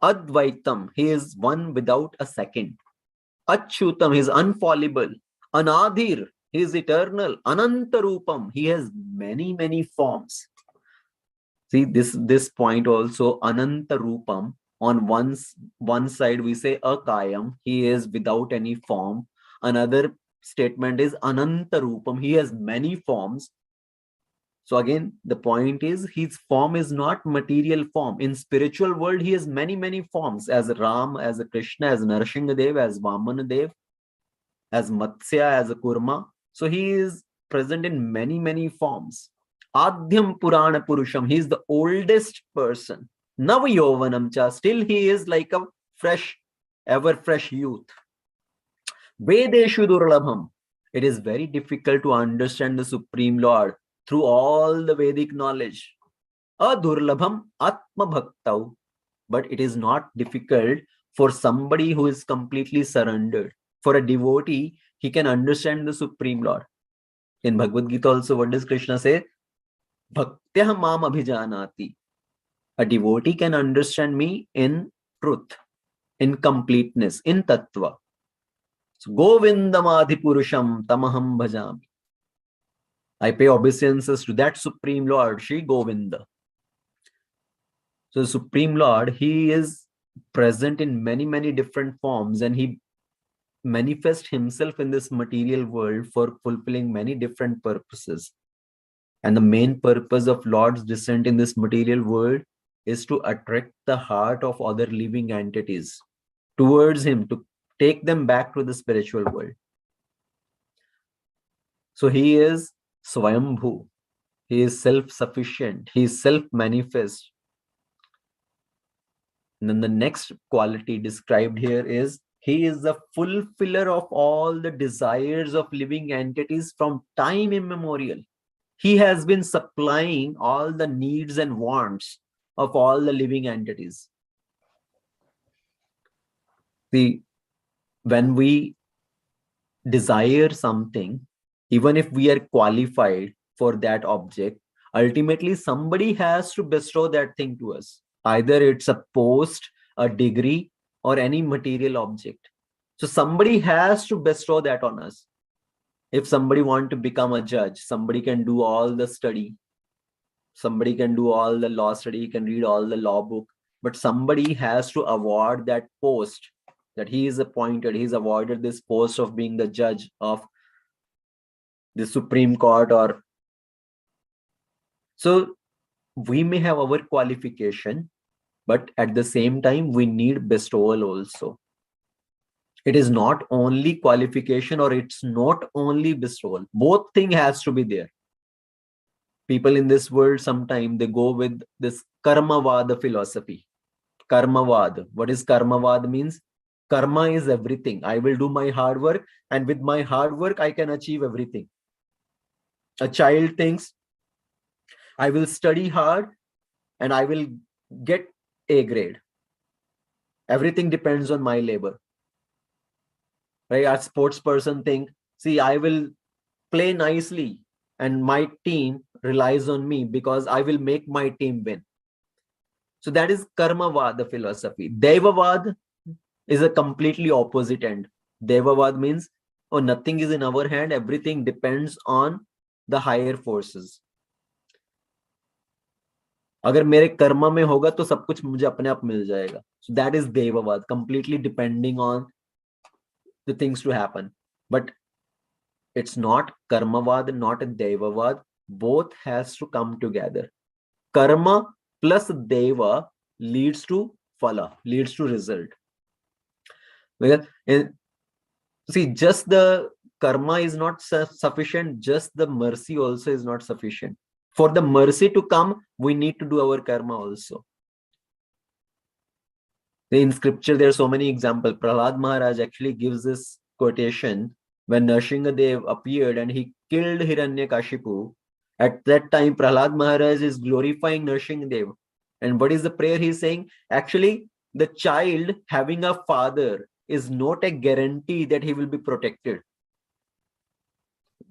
Advaitam, he is one without a second. Achyutam, he is unfallible. Anadhir, he is eternal. Anantarupam, he has many, many forms. See this point also, Anantarupam. On one side we say Akayam, he is without any form. Another statement is Anantarupam, he has many forms. So again, the point is his form is not material form. In spiritual world, he has many, many forms, as Ram, as a Krishna, as Narsingadev, as Vamanadev, as Matsya, as a Kurma. So he is present in many, many forms. Adhyam Purana Purusham, he is the oldest person. Navayovanam cha, still he is like a ever fresh youth. Vedeshu Durlabham, it is very difficult to understand the Supreme Lord through all the Vedic knowledge. Adurlabham Atma Bhaktau, but it is not difficult for somebody who is completely surrendered. For a devotee, he can understand the Supreme Lord. In Bhagavad Gita also, what does Krishna say? Bhaktyah mam abhijanati. A devotee can understand me in truth, in completeness, in tattva. So, Govindamadi Purusham Tamaham Bhajami. I pay obeisances to that Supreme Lord, Shri Govinda. So the Supreme Lord, he is present in many, many different forms, and he manifests himself in this material world for fulfilling many different purposes. And the main purpose of Lord's descent in this material world is to attract the heart of other living entities towards him, to take them back to the spiritual world. So he is Swayambhu. He is self-sufficient. He is self-manifest. And then the next quality described here is he is the fulfiller of all the desires of living entities from time immemorial. He has been supplying all the needs and wants of all the living entities. See, when we desire something, even if we are qualified for that object, ultimately somebody has to bestow that thing to us. Either it's a post, a degree, or any material object. So somebody has to bestow that on us. If somebody wants to become a judge, somebody can do all the study. Somebody can do all the law study, he can read all the law book, but somebody has to award that post that he is appointed. He's awarded this post of being the judge of the Supreme Court. Or so we may have our qualification, but at the same time, we need bestowal also. It is not only qualification or it's not only bestowal. Both thing has to be there. People in this world, sometimes they go with this karmavada philosophy. Karmavad. What is karmavad means? Karma is everything. I will do my hard work, and with my hard work, I can achieve everything. A child thinks, I will study hard and I will get A grade. Everything depends on my labor. Right? A sports person think, see, I will play nicely and my team relies on me because I will make my team win. So that is karmavad philosophy. Devavad is a completely opposite end. Devavad means, oh, nothing is in our hand. Everything depends on the higher forces. अगर मेरे कर्म में होगा तो सब कुछ मुझे अपने आप मिल जाएगा. So that is Devavad, completely depending on the things to happen. But it's not Karmavad, not Devavad. Both has to come together. Karma plus deva leads to phala, leads to result. Because see, just the karma is not sufficient, just the mercy also is not sufficient. For the mercy to come, we need to do our karma also. In scripture, there are so many examples. Prahlad Maharaj actually gives this quotation when Nrsingadev appeared and he killed Hiranyakashipu. At that time, Prahlad Maharaj is glorifying Nrsingadev. And what is the prayer he's saying? Actually, the child having a father is not a guarantee that he will be protected.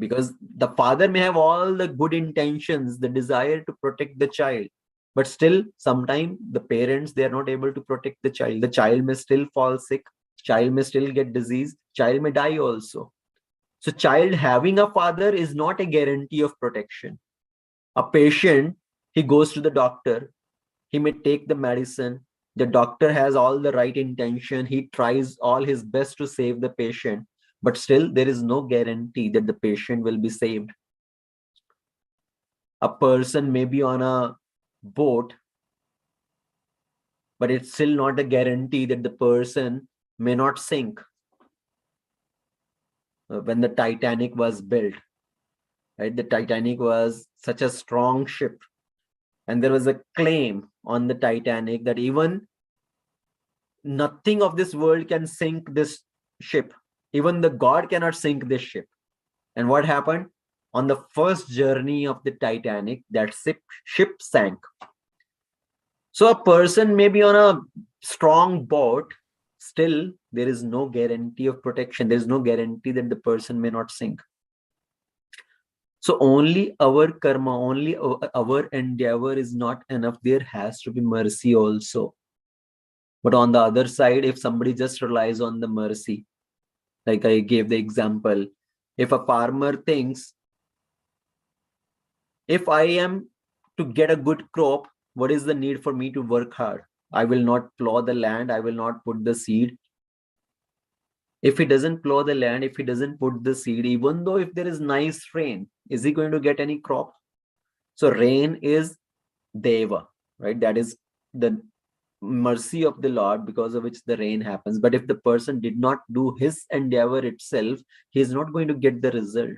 Because the father may have all the good intentions, the desire to protect the child. But still, sometimes the parents, they are not able to protect the child. The child may still fall sick. Child may still get disease. Child may die also. So child having a father is not a guarantee of protection. A patient, he goes to the doctor. He may take the medicine. The doctor has all the right intention. He tries all his best to save the patient. But still, there is no guarantee that the patient will be saved. A person may be on a boat, but it's still not a guarantee that the person may not sink. When the Titanic was built, right? The Titanic was such a strong ship, and there was a claim on the Titanic that even nothing of this world can sink this ship. Even the God cannot sink this ship. And what happened? On the first journey of the Titanic, that ship sank. So a person may be on a strong boat, still there is no guarantee of protection. There is no guarantee that the person may not sink. So only our karma, only our endeavor is not enough. There has to be mercy also. But on the other side, if somebody just relies on the mercy, like I gave the example, if a farmer thinks, if I am to get a good crop, what is the need for me to work hard? I will not plow the land. I will not put the seed. If he doesn't plow the land, if he doesn't put the seed, even though if there is nice rain, is he going to get any crop? So rain is deva, right? That is the mercy of the Lord because of which the rain happens. But if the person did not do his endeavor itself, he is not going to get the result.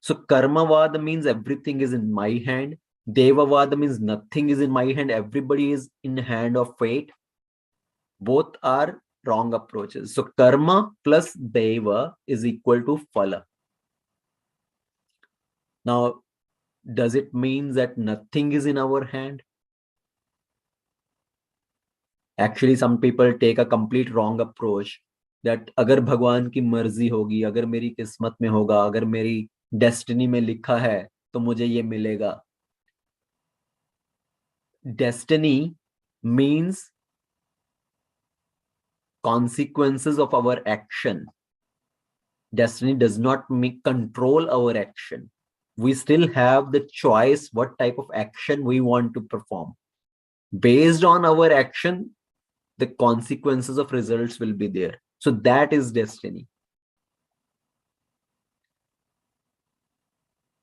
So karmavada means everything is in my hand. Devavada means nothing is in my hand. Everybody is in hand of fate. Both are wrong approaches. So karma plus deva is equal to phala. Now, does it mean that nothing is in our hand? Actually, some people take a complete wrong approach that अगर भगवान की मर्जी होगी, अगर मेरी किस्मत में होगा, अगर मेरी डेस्टिनी में लिखा है, तो मुझे ये मिलेगा. Destiny means consequences of our action. Destiny does not control our action. We still have the choice what type of action we want to perform. Based on our action, the consequences of results will be there. So that is destiny.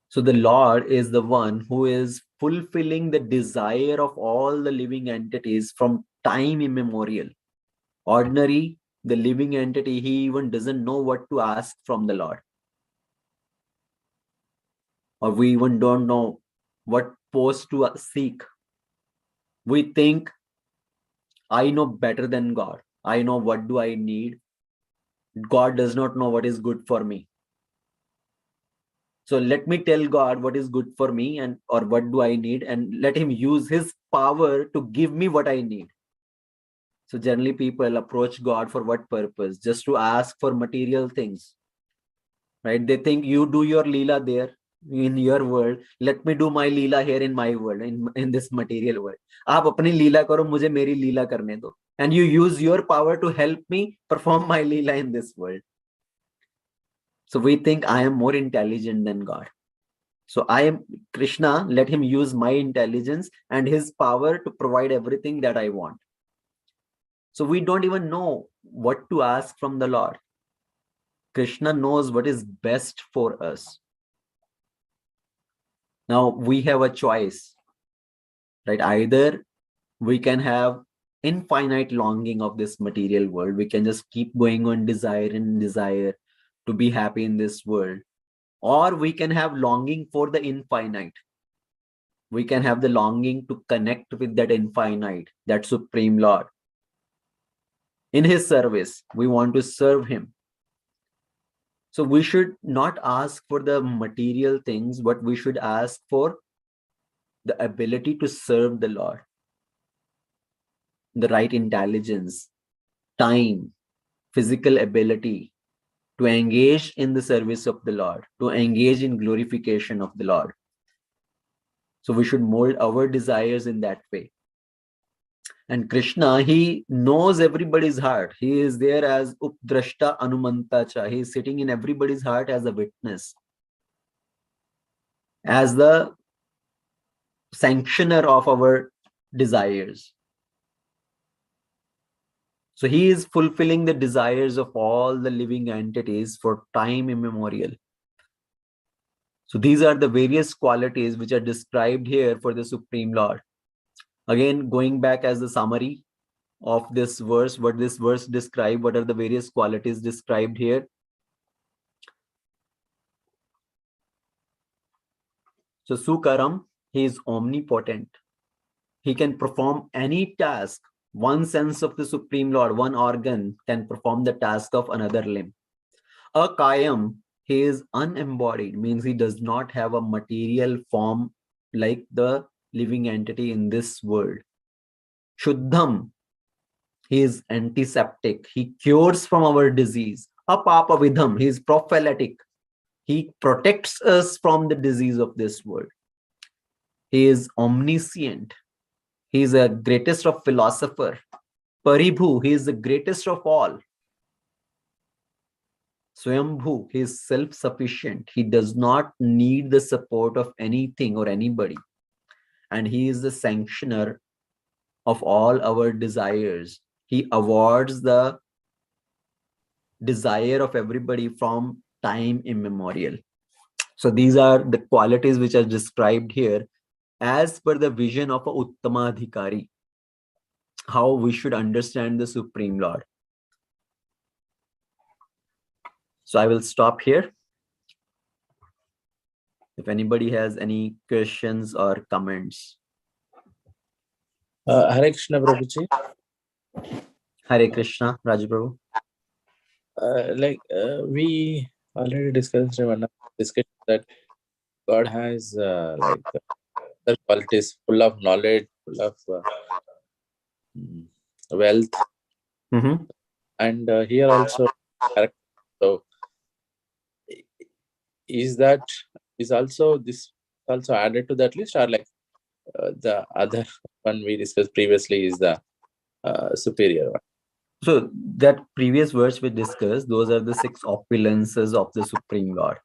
So the Lord is the one who is fulfilling the desire of all the living entities from time immemorial. Ordinary, the living entity, he even doesn't know what to ask from the Lord. Or we even don't know what post to seek. We think, I know better than God. I know what do I need. God does not know what is good for me. So let me tell God what is good for me and or what do I need, and let him use his power to give me what I need. So generally people approach God for what purpose? Just to ask for material things, right? They think you do your leela there in your world. Let me do my leela here in my world, in this material world. आप अपनी लीला करो, मुझे मेरी लीला करने दो. And you use your power to help me perform my leela in this world. So we think I am more intelligent than God. So I am Krishna, let him use my intelligence and his power to provide everything that I want. So we don't even know what to ask from the Lord. Krishna knows what is best for us. Now we have a choice. right? Either we can have infinite longing of this material world. We can just keep going on desire and desire to be happy in this world. Or we can have longing for the infinite. We can have the longing to connect with that infinite, that Supreme Lord. In His service, we want to serve Him. So we should not ask for the material things, but we should ask for the ability to serve the Lord, the right intelligence, time, physical ability to engage in the service of the Lord, to engage in glorification of the Lord. So we should mold our desires in that way. And Krishna, He knows everybody's heart. He is there as Updrashta Anumantacha. He is sitting in everybody's heart as a witness, as the sanctioner of our desires. So He is fulfilling the desires of all the living entities for time immemorial. So these are the various qualities which are described here for the Supreme Lord. Again, going back as the summary of this verse, what this verse describes, what are the various qualities described here. So Sukaram, He is omnipotent. He can perform any task. One sense of the Supreme Lord, one organ can perform the task of another limb. Akayam, He is unembodied, means He does not have a material form like the living entity in this world. Shuddham, He is antiseptic. He cures from our disease. Apapavidham, He is prophylatic. He protects us from the disease of this world. He is omniscient. He is the greatest of philosopher. Paribhu, He is the greatest of all. Swayambhu, He is self-sufficient. He does not need the support of anything or anybody. And He is the sanctioner of all our desires. He awards the desire of everybody from time immemorial. So these are the qualities which are described here as per the vision of a Uttamadhikari, how we should understand the Supreme Lord. So I will stop here. If anybody has any questions or comments. Hare Krishna Prabhuji. Hare Krishna, Raju Prabhu. We already discussed in one of the discussion that God has the qualities full of knowledge, full of wealth, and here also character. So is also this also added to that list, or like the other one we discussed previously is the superior one? So that previous verse we discussed, those are the 6 opulences of the Supreme Lord.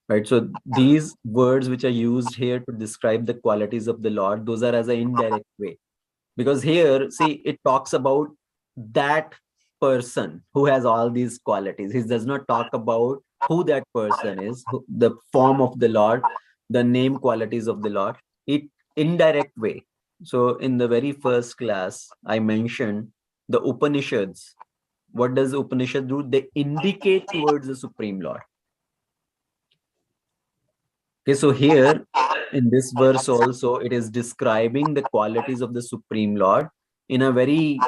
Right. So these words which are used here to describe the qualities of the Lord, those are as an indirect way. Because here, see, it talks about that person who has all these qualities. He does not talk about who that person is, the form of the Lord, the name qualities of the Lord. It indirect way. So in the very first class, I mentioned the Upanishads. What does the Upanishad do? They indicate towards the Supreme Lord. Okay, so here in this verse also, it is describing the qualities of the Supreme Lord in a very,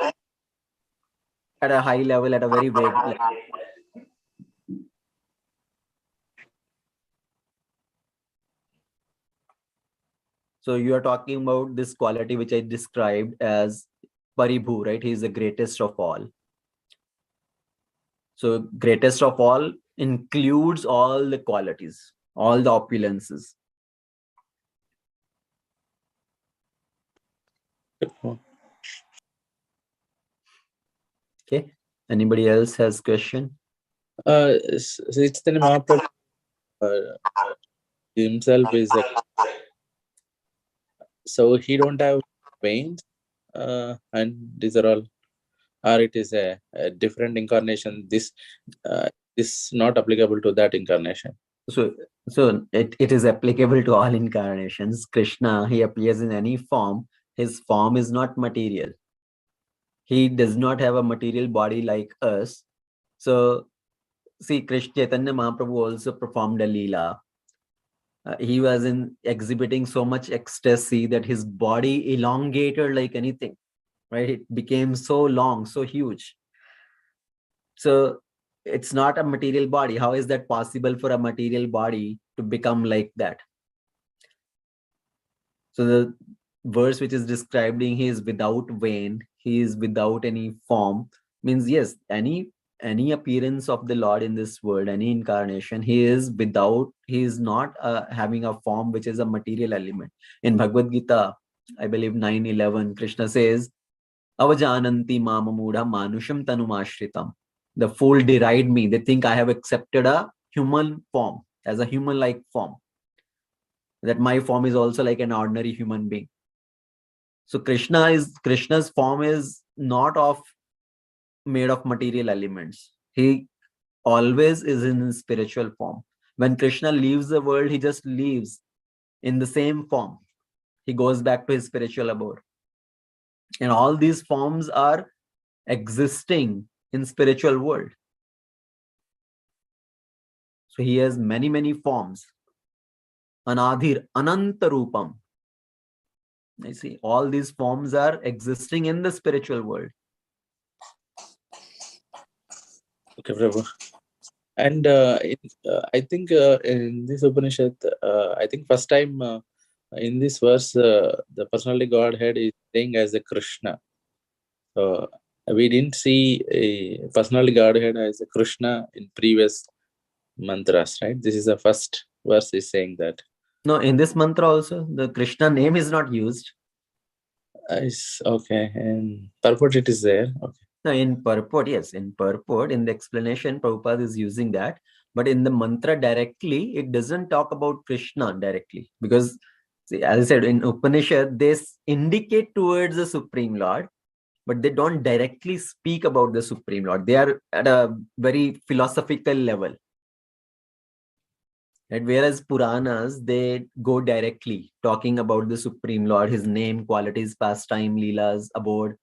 at a high level, at a very vague level. So you are talking about this quality which I described as Paribhu, right? He is the greatest of all. So greatest of all includes all the qualities, all the opulences. Okay. Anybody else has question? Chaitanya Mahaprabhu himself is so he don't have veins, and these are all, or it is a different incarnation. This is not applicable to that incarnation. So, it is applicable to all incarnations. Krishna, he appears in any form. His form is not material. He does not have a material body like us. So, see, Krishna Chaitanya Mahaprabhu also performed a leela. He was exhibiting so much ecstasy that his body elongated like anything, right? It became so long, so huge. So it's not a material body. How is that possible for a material body to become like that? So the verse which is describing he is without vein, he is without any form, means yes, any appearance of the Lord in this world, any incarnation, he is not having a form which is a material element. In Bhagavad Gita, I believe 9:11, Krishna says, Avajananti mamamudha manusham tanumashritam. The fool deride me. They think I have accepted a human form, as a human-like form. That my form is also like an ordinary human being. So Krishna's form is not made of material elements. He always is in spiritual form. When Krishna leaves the world, he just leaves in the same form. He goes back to his spiritual abode. And all these forms are existing in spiritual world. So he has many forms. Anadhir, Anantarupam. I see all these forms are existing in the spiritual world. Okay, Prabhu. And I think in this Upanishad, I think first time in this verse, the personality Godhead is saying as a Krishna. So we didn't see a personality Godhead as a Krishna in previous mantras, right? This is the first verse is saying that. No, in this mantra also, the Krishna name is not used. Okay, and purport it is there. Okay. No, in purport, yes, in purport, in the explanation, Prabhupada is using that. But in the mantra directly, it doesn't talk about Krishna directly. Because, see, as I said, in Upanishad, they indicate towards the Supreme Lord, but they don't directly speak about the Supreme Lord. They are at a very philosophical level. Right? Whereas Puranas, they go directly talking about the Supreme Lord, his name, qualities, pastime, leelas, abode.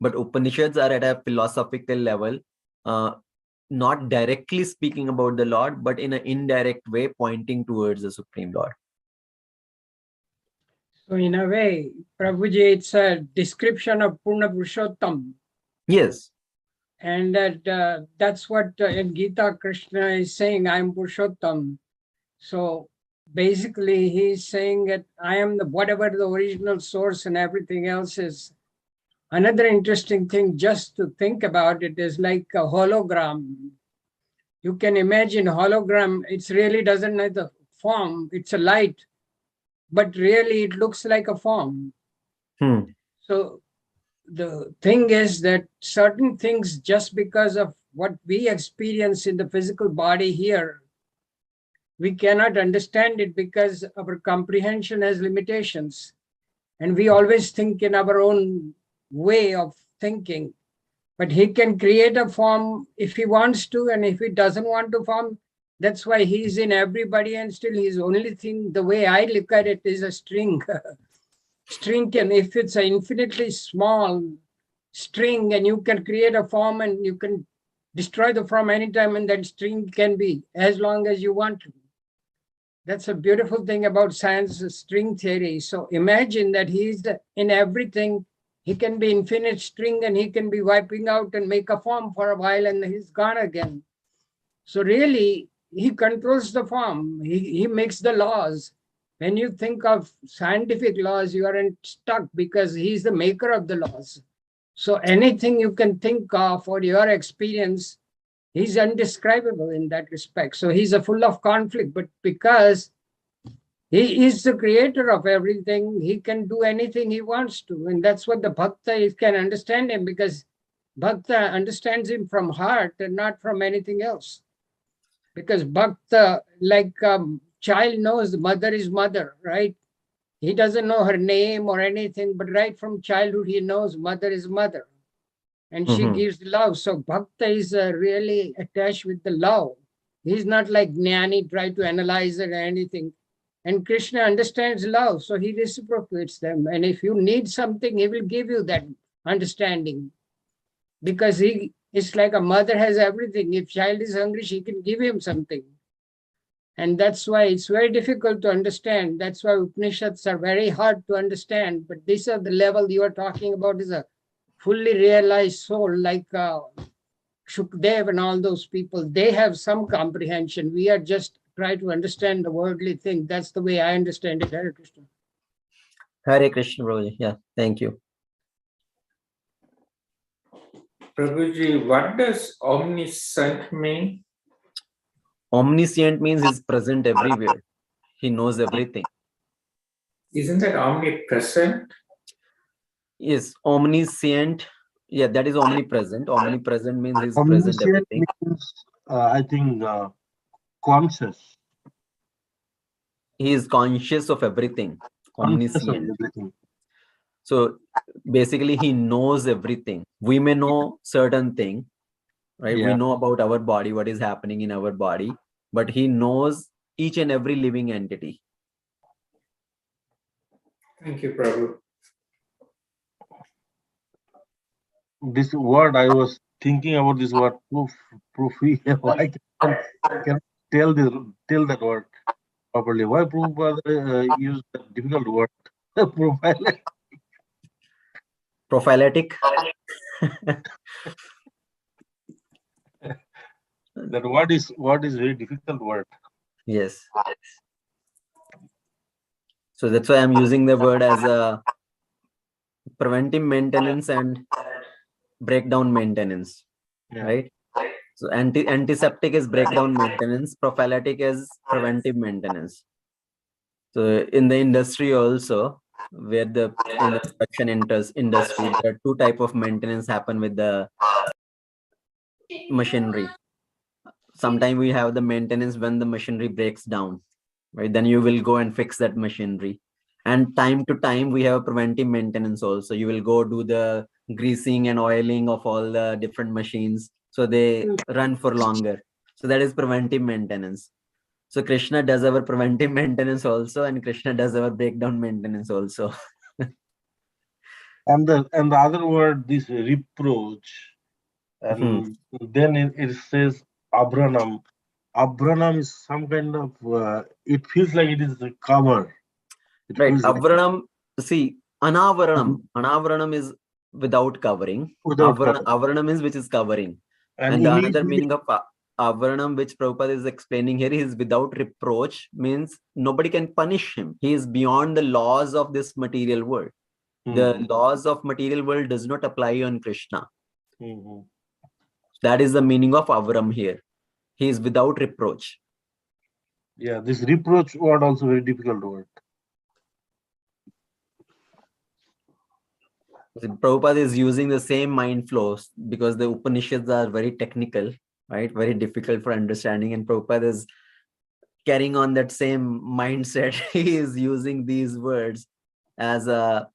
But Upanishads are at a philosophical level, not directly speaking about the Lord, but in an indirect way pointing towards the Supreme Lord. So in a way, Prabhuji, it's a description of Purna Purushottam. Yes. And that's what in Gita Krishna is saying, I am Purushottam. So basically he's saying that I am whatever the original source and everything else is. Another interesting thing just to think about it is like a hologram. You can imagine hologram, it really doesn't have the form, it's a light, but really it looks like a form. So the thing is that certain things, just because of what we experience in the physical body here, we cannot understand it because our comprehension has limitations. And we always think in our own way of thinking. But he can create a form if he wants to, and if he doesn't want to form, that's why he's in everybody, and still his only thing, the way I look at it, is a string. String can, if it's an infinitely small string and you can create a form and you can destroy the form anytime, and that string can be as long as you want to. That's a beautiful thing about science, string theory. So imagine that he's in everything. He can be infinite string and he can be wiping out and make a form for a while and he's gone again. So really, he controls the form. He makes the laws. When you think of scientific laws, you aren't stuck because he's the maker of the laws. So anything you can think of or your experience, he's indescribable in that respect. So he's full of conflict, but because he is the creator of everything, he can do anything he wants to. And that's what the bhakta can understand him, because bhakta understands him from heart and not from anything else. Because bhakta, like child knows mother is mother, right? He doesn't know her name or anything, but right from childhood, he knows mother is mother. And she gives love. So bhakta is really attached with the love. He's not like Jnani, try to analyze it or anything. And Krishna understands love, so he reciprocates them. And if you need something, he will give you that understanding. Because it's like a mother has everything. If child is hungry, she can give him something. And that's why it's very difficult to understand. That's why Upanishads are very hard to understand. But these are the level you are talking about is a fully realized soul, like Shukdev and all those people. They have some comprehension. We are just trying to understand the worldly thing. That's the way I understand it. Hare Krishna. Hare Krishna, Prabhuji. Yeah, thank you. Prabhuji, what does omniscient mean? Omniscient means he's present everywhere. He knows everything. Isn't that omnipresent? Yes, omniscient. Yeah, that is omnipresent. Omnipresent means he's present Omniscient everything. means, I think, conscious. He is conscious of everything. Conscious of Omniscient. everything. So basically, he knows everything. We may know certain thing, right? Yeah. We know about our body, what is happening in our body, but he knows each and every living entity. Thank you, Prabhu. This word, I was thinking about this word, proof. I cannot tell that word properly. Why Prabhupada use that difficult word? Prophylactic. That word is very difficult word. Yes. So that's why I'm using the word as a preventive maintenance and breakdown maintenance, Yeah. right? So antiseptic is breakdown maintenance, prophylactic is preventive maintenance. So in the industry also, where in the production industry, there are two type of maintenance happen with the machinery. Sometimes we have the maintenance when the machinery breaks down, right? Then you will go and fix that machinery. And time to time, we have preventive maintenance also. You will go do the greasing and oiling of all the different machines, so they run for longer. So that is preventive maintenance. So Krishna does our preventive maintenance also, and Krishna does our breakdown maintenance also. And the other word, this reproach, and then it says abranam. Abranam is some kind of, it feels like it is a cover. Right. Avranam, see, anavaranam. Anavaranam is without covering. Avaranam is which is covering. And the another meaning of avaranam, which Prabhupada is explaining here, is without reproach, means nobody can punish him. He is beyond the laws of this material world. The laws of material world does not apply on Krishna. That is the meaning of avaram here. He is without reproach. Yeah, this reproach word also very difficult word. Prabhupada is using the same mind flows because the Upanishads are very technical, right? Very difficult for understanding. And Prabhupada is carrying on that same mindset. He is using these words as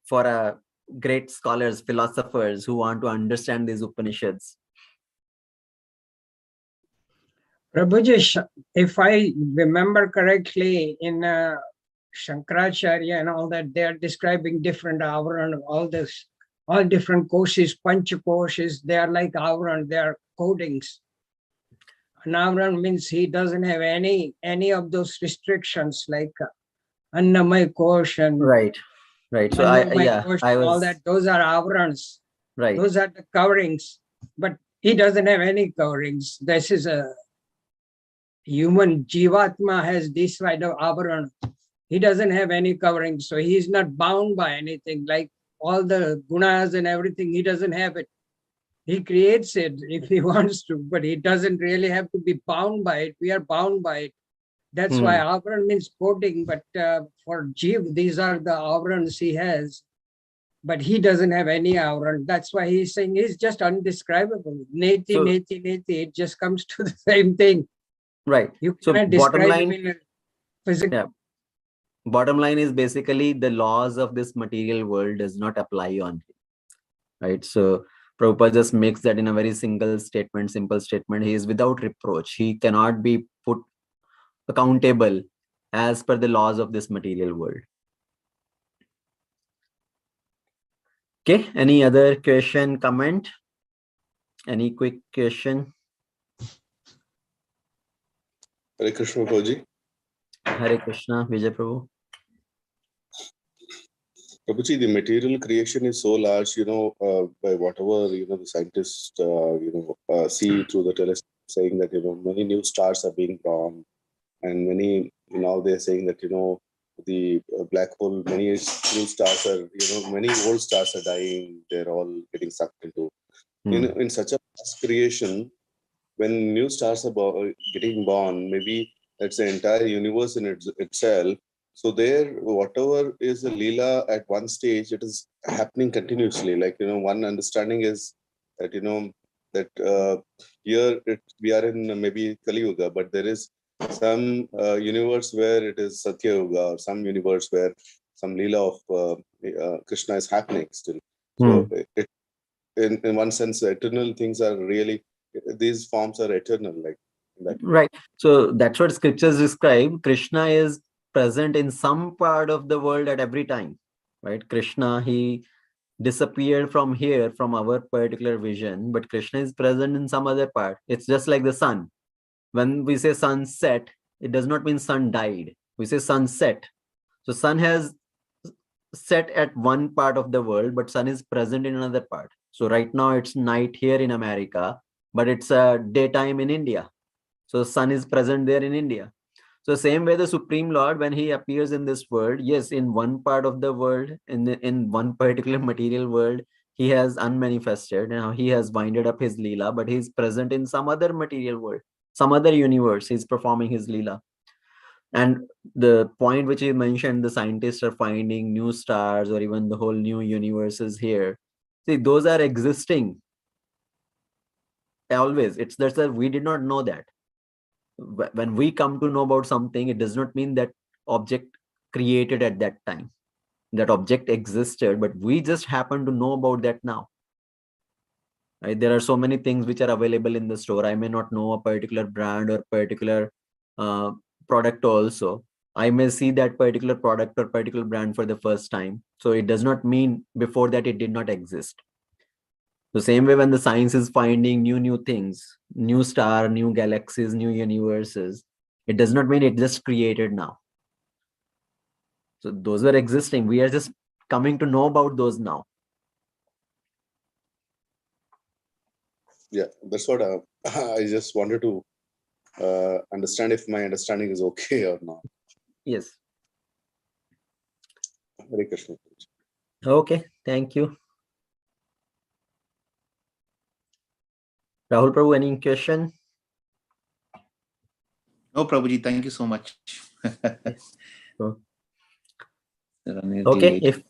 for great scholars, philosophers who want to understand these Upanishads. Prabhuji, if I remember correctly, in Shankaracharya and all that, they are describing different avaran, all different koshis, panchakoshis, they are like avaran, they are coatings. An avaran means he doesn't have any of those restrictions like Annamay Kosh and right. So all that, those are avarans. Right. Those are the coverings, but he doesn't have any coverings. This is a human Jivatma has this kind of avaran. He doesn't have any covering, so he is not bound by anything. Like all the gunas and everything, he doesn't have it. He creates it if he wants to, but he doesn't really have to be bound by it. We are bound by it. That's why avaran means coating, but for Jiv, these are the avarans he has. But he doesn't have any avaran. That's why he's saying he's just undescribable. Neti, neti, neti. It just comes to the same thing. Right. You cannot describe him in a physical. Yeah. Bottom line is basically the laws of this material world does not apply on him. Right. So Prabhupada just makes that in a very simple statement. He is without reproach. He cannot be accountable as per the laws of this material world. Okay, any other question, comment? Any quick question? Hare Krishna, Prabhuji. Hare Krishna, Vijay Prabhu. Prabhuji, the material creation is so large, by whatever, the scientists, see through the telescope, saying that, many new stars are being born, and many, now they're saying that, the black hole, many new stars are, many old stars are dying, they're all getting sucked into. In such a vast creation, when new stars are getting born, maybe it's the entire universe in itself. So there, whatever is the Leela at one stage, it is happening continuously. Like, one understanding is that, that here we are in maybe Kali Yuga, but there is some universe where it is Satya Yuga, or some universe where some Leela of Krishna is happening still. So in one sense, eternal things are really, these forms are eternal, like that. Right. So that's what scriptures describe. Krishna is present in some part of the world at every time, right? Krishna, he disappeared from here, from our particular vision, but Krishna is present in some other part. It's just like the sun. When we say sunset, it does not mean sun died. We say sunset. So sun has set at one part of the world, but sun is present in another part. So right now it's night here in America, but it's daytime in India. So sun is present there in India. So same way the Supreme Lord, when he appears in this world, yes, in one part of the world, in one particular material world, he has unmanifested. Now he has winded up his Leela, but he's present in some other material world, some other universe. He's performing his Leela. And the point which he mentioned, the scientists are finding new stars or even the whole new universes here. See, those are existing always. It's that's that we did not know that. When we come to know about something, it does not mean that object created at that time. That object existed, but we just happen to know about that now. Right? There are so many things which are available in the store. I may not know a particular brand or particular product also. I may see that particular product or particular brand for the first time. So it does not mean before that it did not exist. The same way when the science is finding new things, new star, new galaxies, new universes, it does not mean it just created now. So those were existing. We are just coming to know about those now. Yeah, that's what I just wanted to understand if my understanding is okay or not. Yes. Hare Krishna. Okay, thank you. Rahul Prabhu, any question? No, Prabhuji, thank you so much. Yes. There are nearly Okay, 8. if